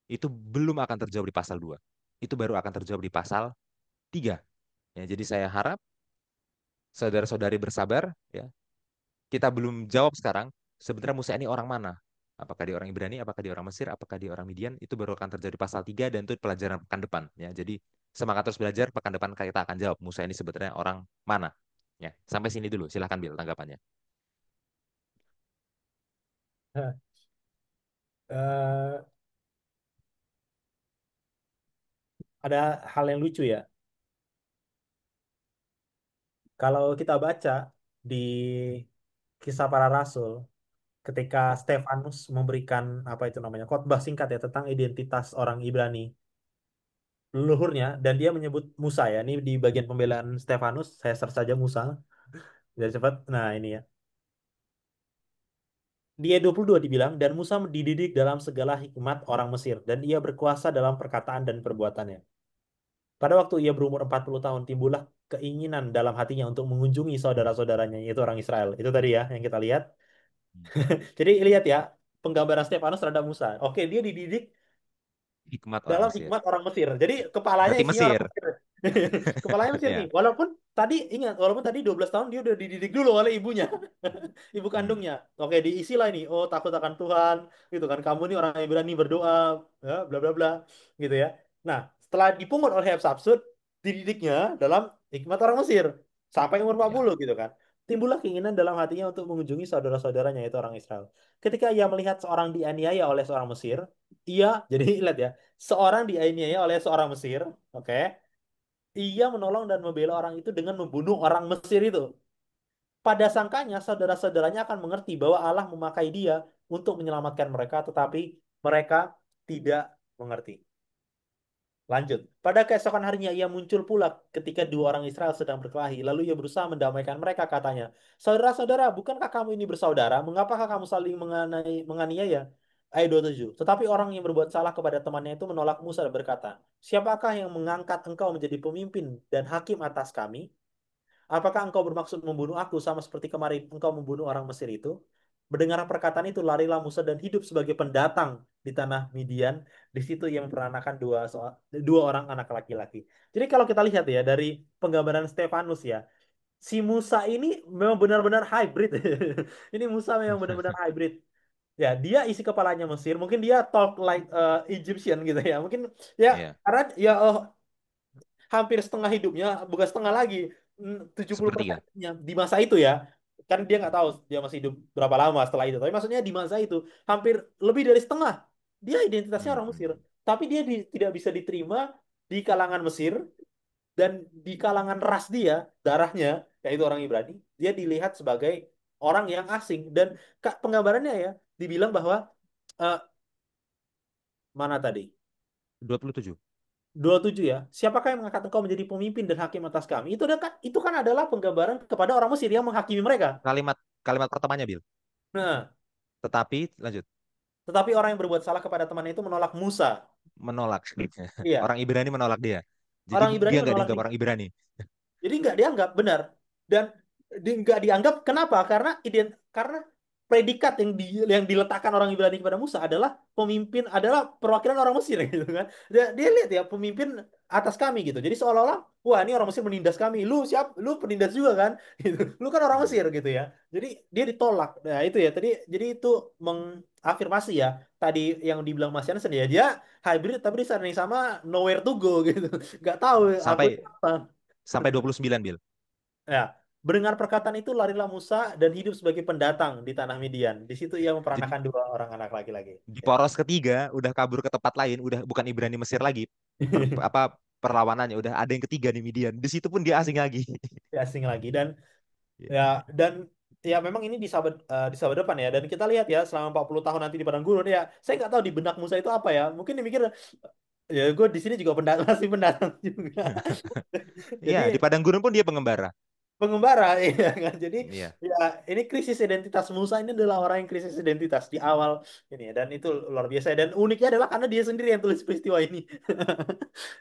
Itu belum akan terjawab di pasal 2. Itu baru akan terjawab di pasal 3. Ya, jadi saya harap saudara-saudari bersabar ya. Kita belum jawab sekarang sebenarnya Musa ini orang mana? Apakah dia orang Ibrani, apakah dia orang Mesir, apakah dia orang Midian? Itu baru akan terjadi di pasal 3 dan itu pelajaran pekan depan ya. Jadi semangat terus belajar, pekan depan kita akan jawab Musa ini sebenarnya orang mana. Ya, sampai sini dulu. Silahkan Bil tanggapannya. Eh, ada hal yang lucu ya. Kalau kita baca di kisah para rasul ketika Stefanus memberikan apa itu namanya khotbah singkat ya tentang identitas orang Ibrani leluhurnya dan dia menyebut Musa ya ini di bagian pembelaan Stefanus saya search saja Musa biar cepat nah ini ya di ayat 22 dibilang dan Musa dididik dalam segala hikmat orang Mesir dan ia berkuasa dalam perkataan dan perbuatannya. Pada waktu ia berumur 40 tahun, timbullah keinginan dalam hatinya untuk mengunjungi saudara-saudaranya, yaitu orang Israel. Itu tadi ya, yang kita lihat. Jadi lihat ya, penggambaran Stefanus terhadap Musa. Oke, dia dididik Hikmat orang dalam Mesir. hikmat orang Mesir. Jadi kepalanya Berarti isinya orang Mesir. Mesir. Kepalanya Mesir nih. Ya. Walaupun tadi, ingat, walaupun tadi 12 tahun dia udah dididik dulu oleh ibunya. Ibu Hmm. kandungnya. Oke, diisilah ini. Oh, takut akan Tuhan. Gitu kan. Kamu nih orang yang berani berdoa. Ya, bla bla bla. Gitu ya. Nah, setelah dipungut oleh Habsabsut, dididiknya dalam hikmat orang Mesir. Sampai umur Ya. 40 gitu kan. Timbullah keinginan dalam hatinya untuk mengunjungi saudara-saudaranya, yaitu orang Israel. Ketika ia melihat seorang dianiaya oleh seorang Mesir, ia, jadi lihat ya, seorang dianiaya oleh seorang Mesir, oke, ia menolong dan membela orang itu dengan membunuh orang Mesir itu. Pada sangkanya saudara-saudaranya akan mengerti bahwa Allah memakai dia untuk menyelamatkan mereka, tetapi mereka tidak mengerti. Lanjut. Pada keesokan harinya ia muncul pula ketika dua orang Israel sedang berkelahi. Lalu ia berusaha mendamaikan mereka katanya, saudara-saudara, bukankah kamu ini bersaudara? Mengapakah kamu saling menganiaya? Ayat 27. Tetapi orang yang berbuat salah kepada temannya itu menolak Musa dan berkata, siapakah yang mengangkat engkau menjadi pemimpin dan hakim atas kami? Apakah engkau bermaksud membunuh aku sama seperti kemarin engkau membunuh orang Mesir itu? Mendengar perkataan itu, larilah Musa dan hidup sebagai pendatang di tanah Midian. Di situ ia memperanakan dua orang anak laki-laki. Jadi kalau kita lihat ya dari penggambaran Stefanus ya, si Musa ini memang benar-benar hybrid. Ini Musa memang benar-benar hybrid. Ya, dia isi kepalanya Mesir. Mungkin dia talk like Egyptian gitu ya. Mungkin ya Iya. karena ya hampir setengah hidupnya, bukan setengah lagi, 70% Sepertiga. di masa itu ya. Kan dia nggak tahu dia masih hidup berapa lama setelah itu. Tapi maksudnya di masa itu hampir lebih dari setengah dia identitasnya Hmm, orang hmm, Mesir. hmm. Tapi dia tidak bisa diterima di kalangan Mesir dan di kalangan ras dia, darahnya, yaitu orang Ibrani, dia dilihat sebagai orang yang asing dan penggambarannya ya dibilang bahwa eh, mana tadi? 27. 27 ya. Siapakah yang mengangkat engkau menjadi pemimpin dan hakim atas kami? Itu kan adalah penggambaran kepada orang Mesir yang menghakimi mereka. Kalimat kalimat pertamanya, Bil. Nah, Tetapi lanjut. tetapi orang yang berbuat salah kepada temannya itu menolak Musa. Menolak. Iya, Orang Ibrani menolak dia. Jadi orang Ibrani dia nggak menolak dianggap dia. orang Ibrani. Jadi nggak dianggap benar dan nggak dianggap kenapa? Karena predikat yang diletakkan orang Ibrani kepada Musa adalah pemimpin adalah perwakilan orang Mesir gitu kan. Dia lihat ya pemimpin atas kami gitu. Jadi seolah-olah wah ini orang Mesir menindas kami. Lu penindas juga kan? Gitu. Lu kan orang Hmm. Mesir gitu ya. Jadi dia ditolak. Nah, itu ya tadi jadi itu mengafirmasi ya tadi yang dibilang Mas Jansen ya dia hybrid tapi di sana yang sama nowhere to go gitu. Nggak tahu aku Sampai ini apa. sampai 29, Bil. Ya, mendengar perkataan itu larilah Musa dan hidup sebagai pendatang di tanah Midian. Di situ ia Jadi memperanakan dua orang anak laki-laki. di Ya. poros ketiga udah kabur ke tempat lain, udah bukan Ibrani Mesir lagi. Apa perlawanannya udah ada yang ketiga nih Midian. Di situ pun dia asing lagi. Dia asing lagi dan Iya. ya dan ya memang ini di sahabat depan ya dan kita lihat ya selama 40 tahun nanti di padang gurun ya saya nggak tahu di benak Musa itu apa ya mungkin dia mikir ya gue di sini juga pendatang masih pendatang juga Iya, jadi di padang gurun pun dia pengembara. pengembara ya kan jadi Iya. ya ini krisis identitas Musa ini adalah orang yang krisis identitas di awal ini ya dan itu luar biasa dan uniknya adalah karena dia sendiri yang tulis peristiwa ini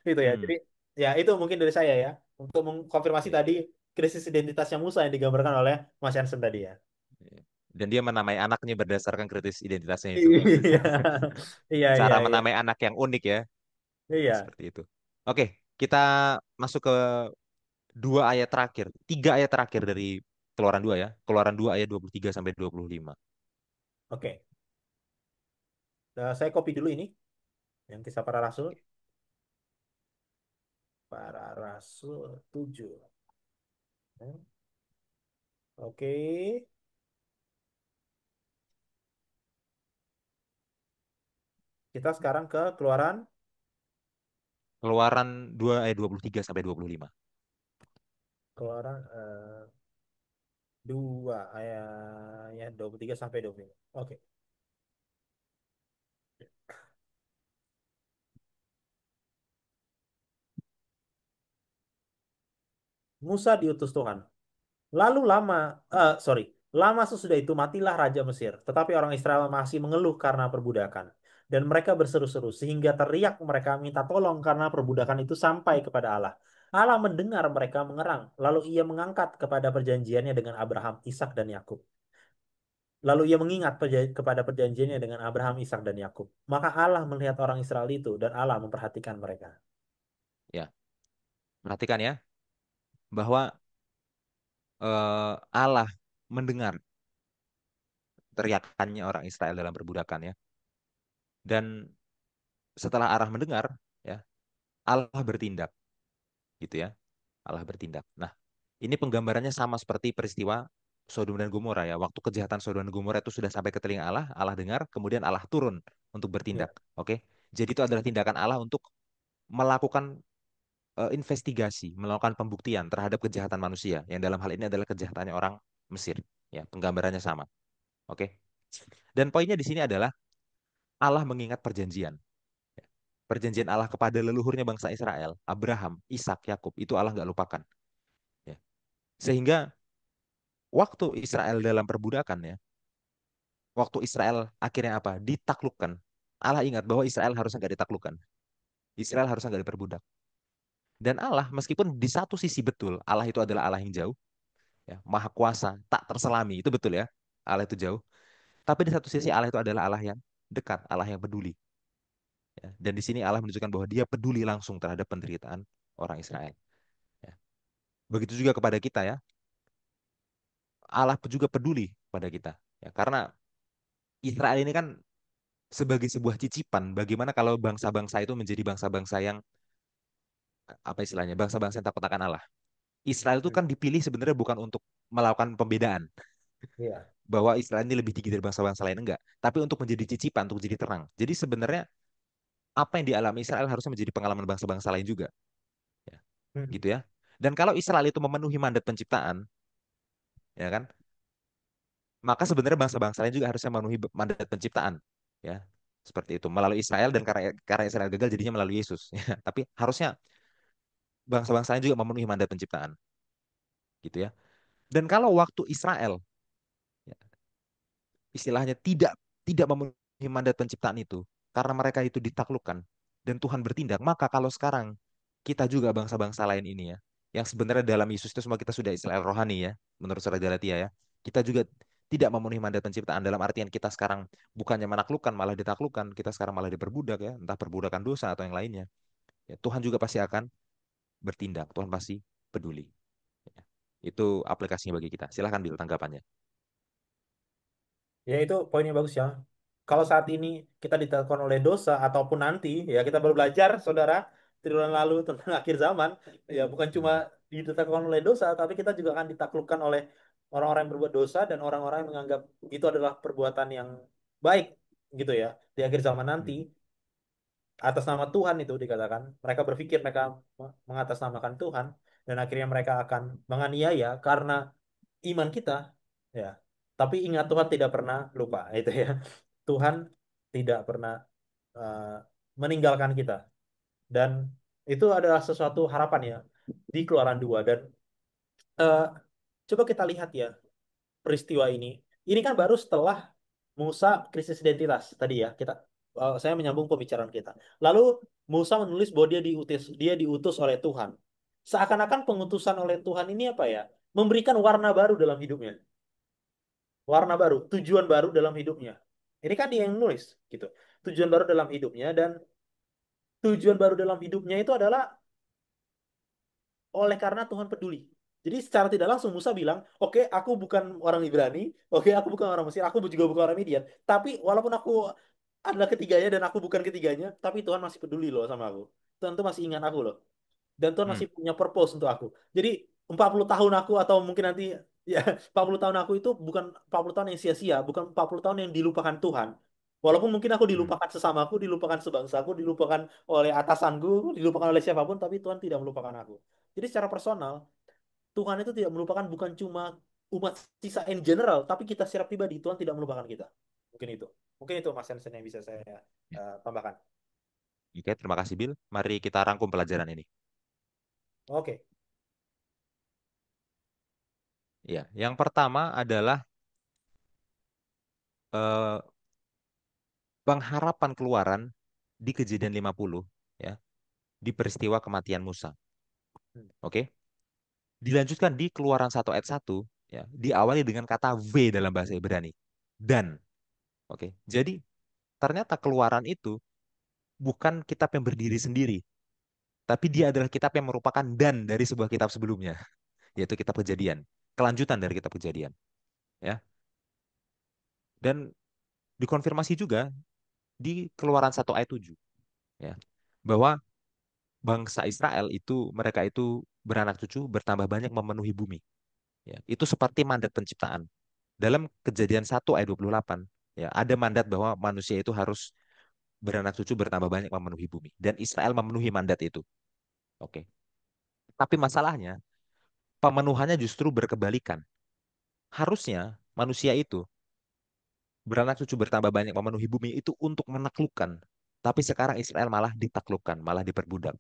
itu ya Hmm. jadi ya itu mungkin dari saya ya untuk mengkonfirmasi Iya. tadi krisis identitasnya Musa yang digambarkan oleh Mas Jansen tadi ya Iya. Dan dia menamai anaknya berdasarkan kritis identitasnya itu. iya iya iya Cara iya menamai anak yang unik ya, iya seperti itu. Oke, kita masuk ke dua ayat terakhir, tiga ayat terakhir dari Keluaran 2 ya. Keluaran 2 ayat 23 sampai 25. oke. Saya copy dulu ini yang kisah para rasul para rasul 7. Oke, kita sekarang ke keluaran Keluaran 2 ayat 23 sampai 25. keluaran 2 ayat ya 23 sampai 25. Oke. Musa diutus Tuhan. Lalu lama sesudah itu matilah Raja Mesir. Tetapi orang Israel masih mengeluh karena perbudakan. Dan mereka berseru-seru sehingga teriak mereka minta tolong karena perbudakan itu sampai kepada Allah. Allah mendengar mereka mengerang. Lalu ia mengangkat kepada perjanjiannya dengan Abraham, Ishak dan Yakub. Lalu ia mengingat kepada perjanjiannya dengan Abraham, Ishak dan Yakub. Maka Allah melihat orang Israel itu dan Allah memperhatikan mereka. Ya, perhatikan ya bahwa Allah mendengar teriakannya orang Israel dalam perbudakan ya. Dan setelah Allah mendengar ya, Allah bertindak gitu ya. Allah bertindak. Nah, ini penggambarannya sama seperti peristiwa Sodom dan Gomora ya. Waktu kejahatan Sodom dan Gomora itu sudah sampai ke telinga Allah, Allah dengar, kemudian Allah turun untuk Ya. bertindak. Oke. Jadi itu adalah tindakan Allah untuk melakukan investigasi, melakukan pembuktian terhadap kejahatan manusia. Yang dalam hal ini adalah kejahatannya orang Mesir. Ya, penggambarannya sama. Oke. Dan poinnya di sini adalah Allah mengingat perjanjian. Ya. Perjanjian Allah kepada leluhurnya bangsa Israel, Abraham, Ishak, Yakub, itu Allah nggak lupakan. Ya. Sehingga waktu Israel dalam perbudakan ya, waktu Israel akhirnya apa? Ditaklukkan. Allah ingat bahwa Israel harusnya nggak ditaklukkan. Israel harusnya nggak diperbudak. Dan Allah, meskipun di satu sisi betul, Allah itu adalah Allah yang jauh, ya, maha kuasa, tak terselami, itu betul ya. Allah itu jauh. Tapi di satu sisi Allah itu adalah Allah yang dekat, Allah yang peduli. Ya. Dan di sini Allah menunjukkan bahwa Dia peduli langsung terhadap penderitaan orang Israel. Ya. Begitu juga kepada kita ya. Allah juga peduli pada kita. Ya, karena Israel ini kan sebagai sebuah cicipan bagaimana kalau bangsa-bangsa itu menjadi bangsa-bangsa yang apa istilahnya bangsa-bangsa yang takut akan Allah. Israel itu Hmm. kan dipilih sebenarnya bukan untuk melakukan pembedaan Iya. bahwa Israel ini lebih tinggi dari bangsa-bangsa lain enggak, tapi untuk menjadi cicipan, untuk jadi terang. Jadi sebenarnya apa yang dialami Israel harusnya menjadi pengalaman bangsa-bangsa lain juga, ya. Hmm. Gitu ya. Dan kalau Israel itu memenuhi mandat penciptaan, ya kan, maka sebenarnya bangsa-bangsa lain juga harusnya memenuhi mandat penciptaan, ya. Seperti itu melalui Israel dan karena Israel gagal jadinya melalui Yesus, ya. Tapi harusnya bangsa-bangsa lain juga memenuhi mandat penciptaan, gitu ya. Dan kalau waktu Israel ya, istilahnya tidak memenuhi mandat penciptaan itu karena mereka itu ditaklukkan dan Tuhan bertindak, maka kalau sekarang kita juga bangsa-bangsa lain ini ya, yang sebenarnya dalam Yesus itu semua kita sudah Israel rohani ya, menurut surah Galatia ya, kita juga tidak memenuhi mandat penciptaan dalam artian kita sekarang bukannya menaklukkan malah ditaklukkan, kita sekarang malah diperbudak ya, entah perbudakan dosa atau yang lainnya. Ya, Tuhan juga pasti akan bertindak, Tuhan pasti peduli. Ya. Itu aplikasinya bagi kita. Silahkan Bil tanggapannya. Ya itu poinnya bagus ya. Kalau saat ini kita ditekan oleh dosa ataupun nanti ya kita baru belajar saudara tribulan lalu tentang akhir zaman ya bukan cuma Hmm. ditekan oleh dosa tapi kita juga akan ditaklukkan oleh orang-orang yang berbuat dosa dan orang-orang yang menganggap itu adalah perbuatan yang baik gitu ya di akhir zaman nanti Hmm. atas nama Tuhan itu dikatakan mereka berpikir mereka mengatasnamakan Tuhan dan akhirnya mereka akan menganiaya karena iman kita ya tapi ingat Tuhan tidak pernah lupa itu ya Tuhan tidak pernah eh, meninggalkan kita dan itu adalah sesuatu harapan ya di Keluaran 2 dan eh, coba kita lihat ya peristiwa ini kan baru setelah Musa krisis identitas tadi ya saya menyambung pembicaraan kita lalu Musa menulis bahwa dia diutus oleh Tuhan seakan-akan pengutusan oleh Tuhan ini apa ya memberikan warna baru dalam hidupnya warna baru, tujuan baru dalam hidupnya. Ini kan dia yang nulis gitu. Tujuan baru dalam hidupnya dan tujuan baru dalam hidupnya itu adalah oleh karena Tuhan peduli. Jadi secara tidak langsung Musa bilang, oke, aku bukan orang Ibrani, oke, aku bukan orang Mesir, aku juga bukan orang Midian. Tapi walaupun aku adalah ketiganya dan aku bukan ketiganya, tapi Tuhan masih peduli loh sama aku. Tuhan tuh masih ingat aku loh. Dan Tuhan Hmm. masih punya purpose untuk aku. Jadi 40 tahun aku atau mungkin nanti ya 40 tahun aku itu bukan 40 tahun yang sia-sia, bukan 40 tahun yang dilupakan Tuhan. Walaupun mungkin aku Hmm. dilupakan sesamaku, dilupakan sebangsaku, dilupakan oleh atasanku, dilupakan oleh siapapun, tapi Tuhan tidak melupakan aku. Jadi secara personal, Tuhan itu tidak melupakan bukan cuma umat sisa in general, tapi kita secara pribadi Tuhan tidak melupakan kita. Mungkin itu. Mungkin itu Mas Hansen yang bisa saya Ya. tambahkan. Oke, terima kasih Bill. Mari kita rangkum pelajaran ini. Oke. Ya, yang pertama adalah eh, pengharapan keluaran di Kejadian 50 ya, di peristiwa kematian Musa. Hmm. Oke. Dilanjutkan di Keluaran 1 ayat 1 ya, diawali dengan kata V dalam bahasa Ibrani. Dan. Oke. Jadi ternyata Keluaran itu bukan kitab yang berdiri sendiri, tapi dia adalah kitab yang merupakan dan dari sebuah kitab sebelumnya, yaitu kitab Kejadian. Kelanjutan dari kitab Kejadian, ya. Dan dikonfirmasi juga di Keluaran 1 ayat 7 ya, bahwa bangsa Israel itu mereka itu beranak cucu bertambah banyak memenuhi bumi. Ya, itu seperti mandat penciptaan. Dalam Kejadian 1 ayat 28 ya, ada mandat bahwa manusia itu harus beranak cucu bertambah banyak memenuhi bumi dan Israel memenuhi mandat itu. Oke. Tapi masalahnya pemenuhannya justru berkebalikan. Harusnya manusia itu beranak cucu bertambah banyak memenuhi bumi itu untuk menaklukkan. Tapi sekarang Israel malah ditaklukkan, malah diperbudak.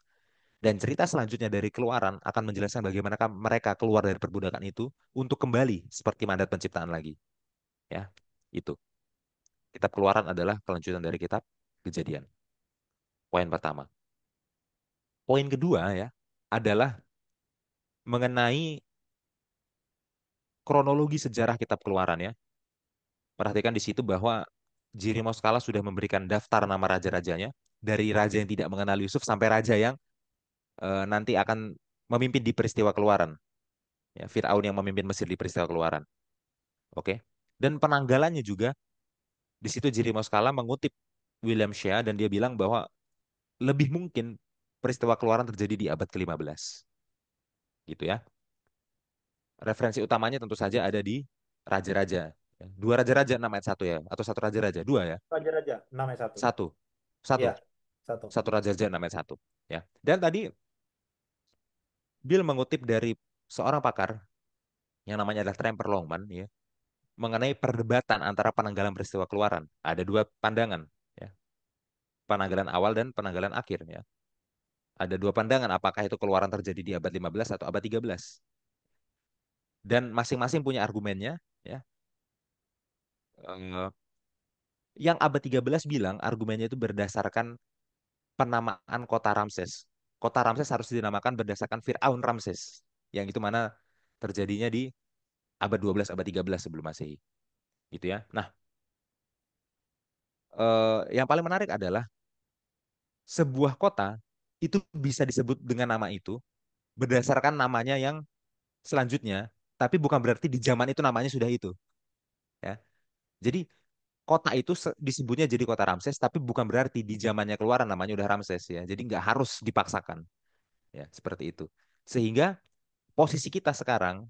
Dan cerita selanjutnya dari Keluaran akan menjelaskan bagaimana mereka keluar dari perbudakan itu untuk kembali seperti mandat penciptaan lagi. Ya, itu. Kitab Keluaran adalah kelanjutan dari kitab Kejadian. Poin pertama. Poin kedua ya adalah mengenai kronologi sejarah kitab Keluaran ya. Perhatikan di situ bahwa Jirimo Skala sudah memberikan daftar nama raja-rajanya dari raja yang tidak mengenal Yusuf sampai raja yang nanti akan memimpin di peristiwa Keluaran. Ya, Firaun yang memimpin Mesir di peristiwa Keluaran. Oke. Dan penanggalannya juga di situ Jirimo Skala mengutip William Shea dan dia bilang bahwa lebih mungkin peristiwa Keluaran terjadi di abad ke-15. Gitu ya. Referensi utamanya tentu saja ada di raja-raja. Ya. Dua raja-raja 6 ayat 1 ya, atau satu raja-raja, dua ya. Raja-raja, namanya satu. Satu, satu, Iya, satu. satu raja-raja 6 ayat 1 ya. Dan tadi Bill mengutip dari seorang pakar yang namanya adalah Tremper Longman ya, mengenai perdebatan antara penanggalan peristiwa Keluaran. Ada dua pandangan ya, penanggalan awal dan penanggalan akhir ya. Ada dua pandangan apakah itu Keluaran terjadi di abad 15 atau abad 13. Dan masing-masing punya argumennya ya. Eh, Yang abad 13 bilang argumennya itu berdasarkan penamaan kota Ramses. Kota Ramses harus dinamakan berdasarkan Fir'aun Ramses. Yang itu mana terjadinya di abad 12, abad 13 sebelum Masehi. Gitu ya. Nah, yang paling menarik adalah sebuah kota itu bisa disebut dengan nama itu berdasarkan namanya yang selanjutnya, tapi bukan berarti di zaman itu namanya sudah itu. Ya. Jadi kota itu disebutnya jadi kota Ramses, tapi bukan berarti di zamannya Keluaran namanya udah Ramses ya. Jadi nggak harus dipaksakan. Ya, seperti itu. Sehingga posisi kita sekarang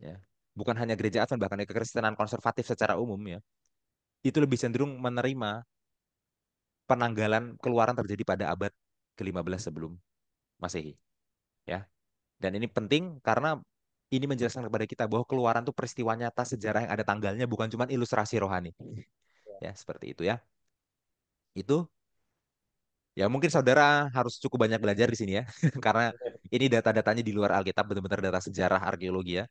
ya, bukan hanya gereja Advent bahkan kekristenan konservatif secara umum ya, itu lebih cenderung menerima penanggalan keluaran terjadi pada abad ke-15 sebelum Masehi ya. Dan ini penting karena ini menjelaskan kepada kita bahwa keluaran itu peristiwa nyata sejarah yang ada tanggalnya bukan cuma ilustrasi rohani. Ya, seperti itu ya. Itu ya mungkin saudara harus cukup banyak belajar di sini ya karena ini data-datanya di luar Alkitab benar-benar data sejarah arkeologi ya.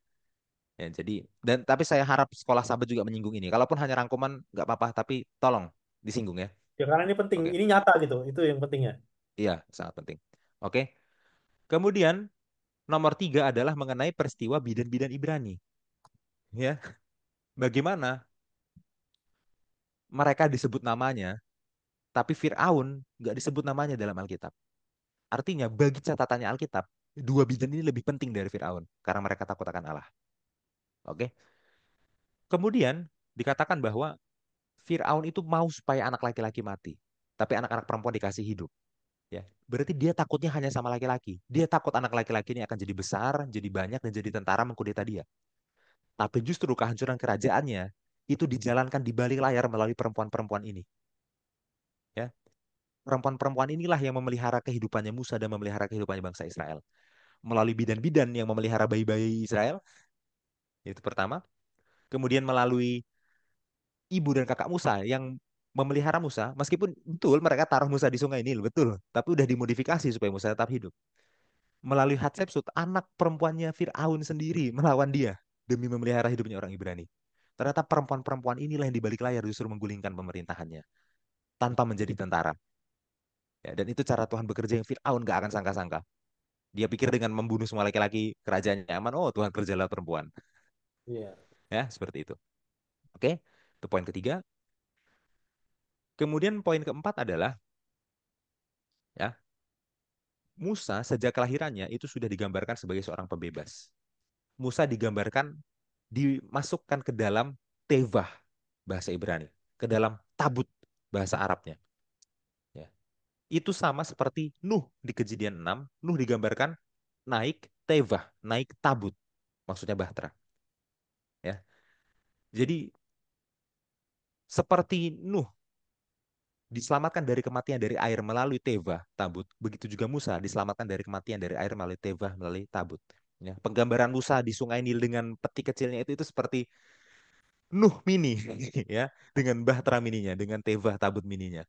Ya, jadi dan tapi saya harap sekolah sahabat juga menyinggung ini. Kalaupun hanya rangkuman nggak apa-apa, tapi tolong disinggung ya. Ya karena ini penting, Oke, ini nyata gitu. Itu yang pentingnya. iya sangat penting. Oke, kemudian nomor 3 adalah mengenai peristiwa bidan-bidan Ibrani. Ya, bagaimana mereka disebut namanya, tapi Fir'aun nggak disebut namanya dalam Alkitab. Artinya bagi catatannya Alkitab, dua bidan ini lebih penting dari Fir'aun karena mereka takut akan Allah. Oke, kemudian dikatakan bahwa Fir'aun itu mau supaya anak laki-laki mati, tapi anak-anak perempuan dikasih hidup. Ya, berarti dia takutnya hanya sama laki-laki. Dia takut anak laki-laki ini akan jadi besar, jadi banyak, dan jadi tentara mengkudeta dia. Tapi justru kehancuran kerajaannya itu dijalankan di balik layar melalui perempuan-perempuan ini. Ya, perempuan-perempuan inilah yang memelihara kehidupannya Musa dan memelihara kehidupannya bangsa Israel. Melalui bidan-bidan yang memelihara bayi-bayi Israel, Itu pertama. Kemudian melalui ibu dan kakak Musa yang memelihara Musa, meskipun betul mereka taruh Musa di sungai Nil, betul, tapi udah dimodifikasi supaya Musa tetap hidup. Melalui Hatshepsut, anak perempuannya Fir'aun sendiri melawan dia demi memelihara hidupnya orang Ibrani. Ternyata perempuan-perempuan inilah yang di balik layar justru menggulingkan pemerintahannya tanpa menjadi tentara. Ya, dan itu cara Tuhan bekerja yang Fir'aun gak akan sangka-sangka. Dia pikir dengan membunuh semua laki-laki kerajaannya aman. Oh, Tuhan kerja lewat perempuan. Iya. Ya, seperti itu. Oke, itu poin ketiga. Kemudian poin keempat adalah ya, Musa sejak kelahirannya itu sudah digambarkan sebagai seorang pembebas. Musa digambarkan dimasukkan ke dalam tevah bahasa Ibrani, ke dalam tabut bahasa Arabnya. Ya. Itu sama seperti Nuh di Kejadian 6. Nuh digambarkan naik tevah, naik tabut, maksudnya bahtera. Ya. Jadi seperti Nuh diselamatkan dari kematian dari air melalui tevah tabut, begitu juga Musa diselamatkan dari kematian dari air melalui tevah melalui tabut. Ya, penggambaran Musa di Sungai Nil dengan peti kecilnya itu seperti Nuh mini, ya, dengan bahtera mininya, dengan tevah tabut mininya.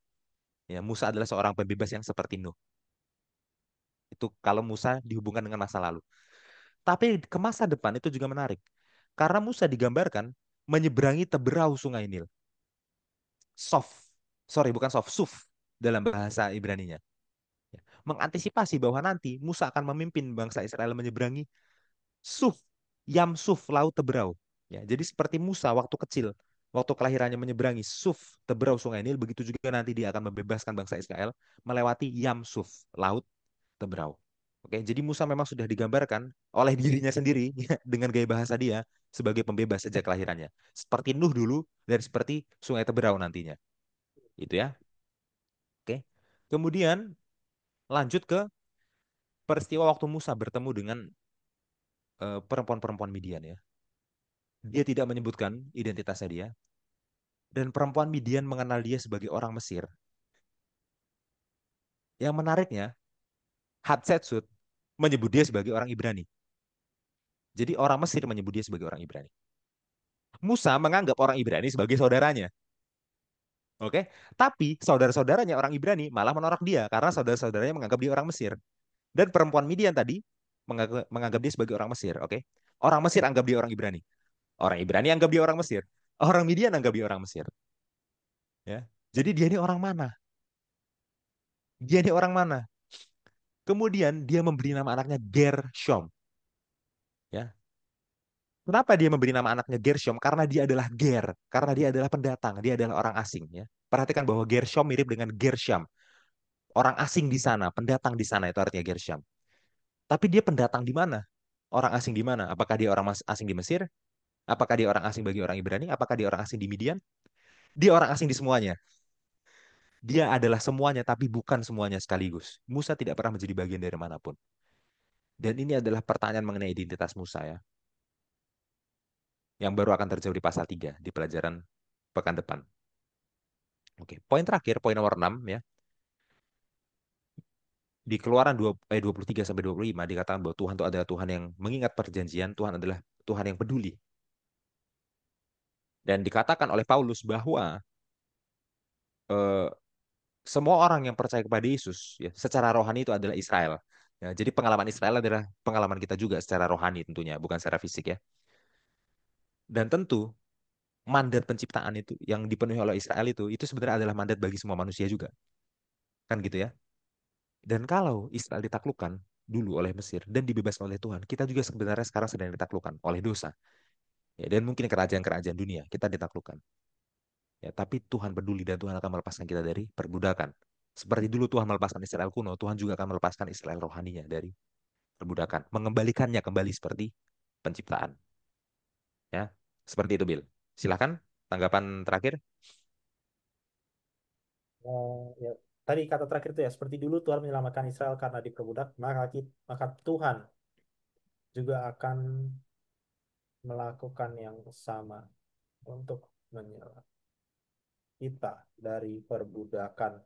Ya, Musa adalah seorang pembebas yang seperti Nuh. Itu kalau Musa dihubungkan dengan masa lalu. Tapi ke masa depan itu juga menarik. Karena Musa digambarkan menyeberangi teberau Sungai Nil. Sof. Sorry, bukan sof, suf dalam bahasa Ibraninya. Ya. Mengantisipasi bahwa nanti Musa akan memimpin bangsa Israel menyeberangi Suf, Yam Suf, Laut Teberau. Ya, jadi seperti Musa waktu kecil, waktu kelahirannya menyeberangi Suf, Teberau Sungai Nil, begitu juga nanti dia akan membebaskan bangsa Israel melewati Yam Suf, Laut Teberau. Oke, jadi Musa memang sudah digambarkan oleh dirinya sendiri ya, dengan gaya bahasa dia sebagai pembebas sejak kelahirannya. Seperti Nuh dulu dan seperti Sungai Teberau nantinya. Itu ya. Oke. Kemudian lanjut ke peristiwa waktu Musa bertemu dengan perempuan-perempuan Midian ya. Dia tidak menyebutkan identitasnya dia. Dan perempuan Midian mengenal dia sebagai orang Mesir. Yang menariknya, Hatshepsut menyebut dia sebagai orang Ibrani. Jadi orang Mesir menyebut dia sebagai orang Ibrani. Musa menganggap orang Ibrani sebagai saudaranya. Oke, tapi saudara-saudaranya orang Ibrani malah menolak dia karena saudara-saudaranya menganggap dia orang Mesir. Dan perempuan Midian tadi menganggap dia sebagai orang Mesir. Oke, orang Mesir anggap dia orang Ibrani. Orang Ibrani anggap dia orang Mesir. Orang Midian anggap dia orang Mesir. Ya, jadi dia ini orang mana? Dia ini orang mana? Kemudian dia memberi nama anaknya Gershom. Ya, kenapa dia memberi nama anaknya Gershom? Karena dia adalah Ger, karena dia adalah pendatang, dia adalah orang asing. Ya, perhatikan bahwa Gershom mirip dengan Gersham, orang asing di sana, pendatang di sana itu artinya Gersham. Tapi dia pendatang di mana? Orang asing di mana? Apakah dia orang asing di Mesir? Apakah dia orang asing bagi orang Ibrani? Apakah dia orang asing di Midian? Dia orang asing di semuanya. Dia adalah semuanya, tapi bukan semuanya sekaligus. Musa tidak pernah menjadi bagian dari manapun. Dan ini adalah pertanyaan mengenai identitas Musa ya, yang baru akan terjawab di pasal 3 di pelajaran pekan depan. Oke, poin terakhir, poin nomor 6 ya. Di Keluaran 23 sampai 25 dikatakan bahwa Tuhan itu adalah Tuhan yang mengingat perjanjian, Tuhan adalah Tuhan yang peduli. Dan dikatakan oleh Paulus bahwa eh, semua orang yang percaya kepada Yesus ya, secara rohani itu adalah Israel. Ya, jadi pengalaman Israel adalah pengalaman kita juga secara rohani tentunya, bukan secara fisik ya. Dan tentu mandat penciptaan itu yang dipenuhi oleh Israel itu sebenarnya adalah mandat bagi semua manusia juga. Kan gitu ya. Dan kalau Israel ditaklukkan dulu oleh Mesir dan dibebaskan oleh Tuhan, kita juga sebenarnya sekarang sedang ditaklukkan oleh dosa. Ya, dan mungkin kerajaan-kerajaan dunia kita ditaklukkan. Ya, tapi Tuhan peduli dan Tuhan akan melepaskan kita dari perbudakan. Seperti dulu Tuhan melepaskan Israel kuno, Tuhan juga akan melepaskan Israel rohaninya dari perbudakan, mengembalikannya kembali seperti penciptaan. Ya, seperti itu, Bill. Silakan tanggapan terakhir. Ya, tadi kata terakhir itu ya, seperti dulu Tuhan menyelamatkan Israel karena diperbudak, maka Tuhan juga akan melakukan yang sama untuk menyelamatkan kita dari perbudakan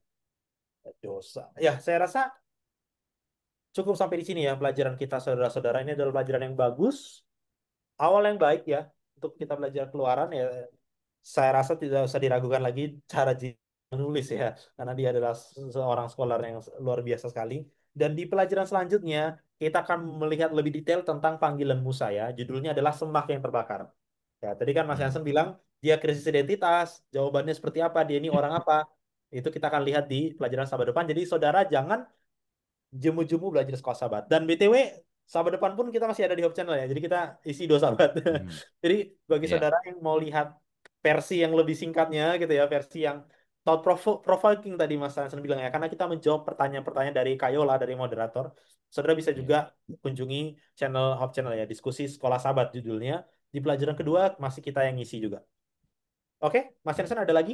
dosa. Ya, saya rasa cukup sampai di sini ya pelajaran kita saudara-saudara. Ini adalah pelajaran yang bagus. awal yang baik ya untuk kita belajar keluaran ya. Saya rasa tidak usah diragukan lagi cara menulis ya, karena dia adalah seorang scholar yang luar biasa sekali. Dan di pelajaran selanjutnya kita akan melihat lebih detail tentang panggilan Musa ya. Judulnya adalah Semak yang Terbakar. Ya, tadi kan Mas Hmm. Hansen bilang dia krisis identitas, jawabannya seperti apa, dia ini orang apa. Itu kita akan lihat di pelajaran sahabat depan. Jadi saudara jangan jemu-jemu belajar sekolah sahabat. Dan BTW, sahabat depan pun kita masih ada di Hope Channel ya. Jadi kita isi dua sahabat. Hmm. Jadi bagi Ya, saudara yang mau lihat versi yang lebih singkatnya gitu ya, versi yang thought provoking tadi Mas Hansen bilang ya, karena kita menjawab pertanyaan-pertanyaan dari Kayola, dari moderator. Saudara bisa ya. juga kunjungi channel Hope Channel ya, diskusi sekolah sahabat judulnya. Di pelajaran kedua masih kita yang ngisi juga. Oke, Mas Hmm. Hansen ada lagi?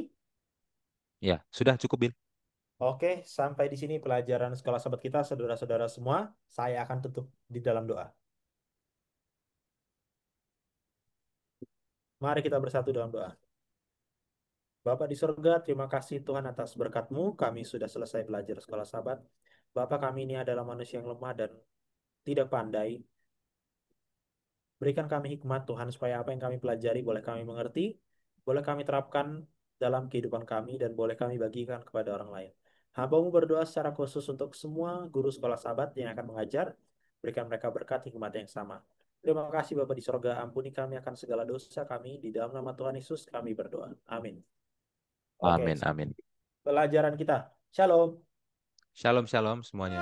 Ya, sudah cukup, Bil. Oke, sampai di sini pelajaran sekolah sahabat kita, saudara-saudara semua. Saya akan tutup di dalam doa. Mari kita bersatu dalam doa. Bapak di surga, terima kasih Tuhan atas berkat-Mu. Kami sudah selesai belajar sekolah sahabat. Bapak kami ini adalah manusia yang lemah dan tidak pandai. Berikan kami hikmat Tuhan supaya apa yang kami pelajari boleh kami mengerti, boleh kami terapkan dalam kehidupan kami, dan boleh kami bagikan kepada orang lain. Hamba-Mu berdoa secara khusus untuk semua guru sekolah sahabat yang akan mengajar. Berikan mereka berkat hikmat yang sama. Terima kasih Bapak di surga. Ampuni kami akan segala dosa kami. Di dalam nama Tuhan Yesus kami berdoa. Amin. Oke, Amin, amin. pelajaran kita. Shalom. Shalom, shalom semuanya.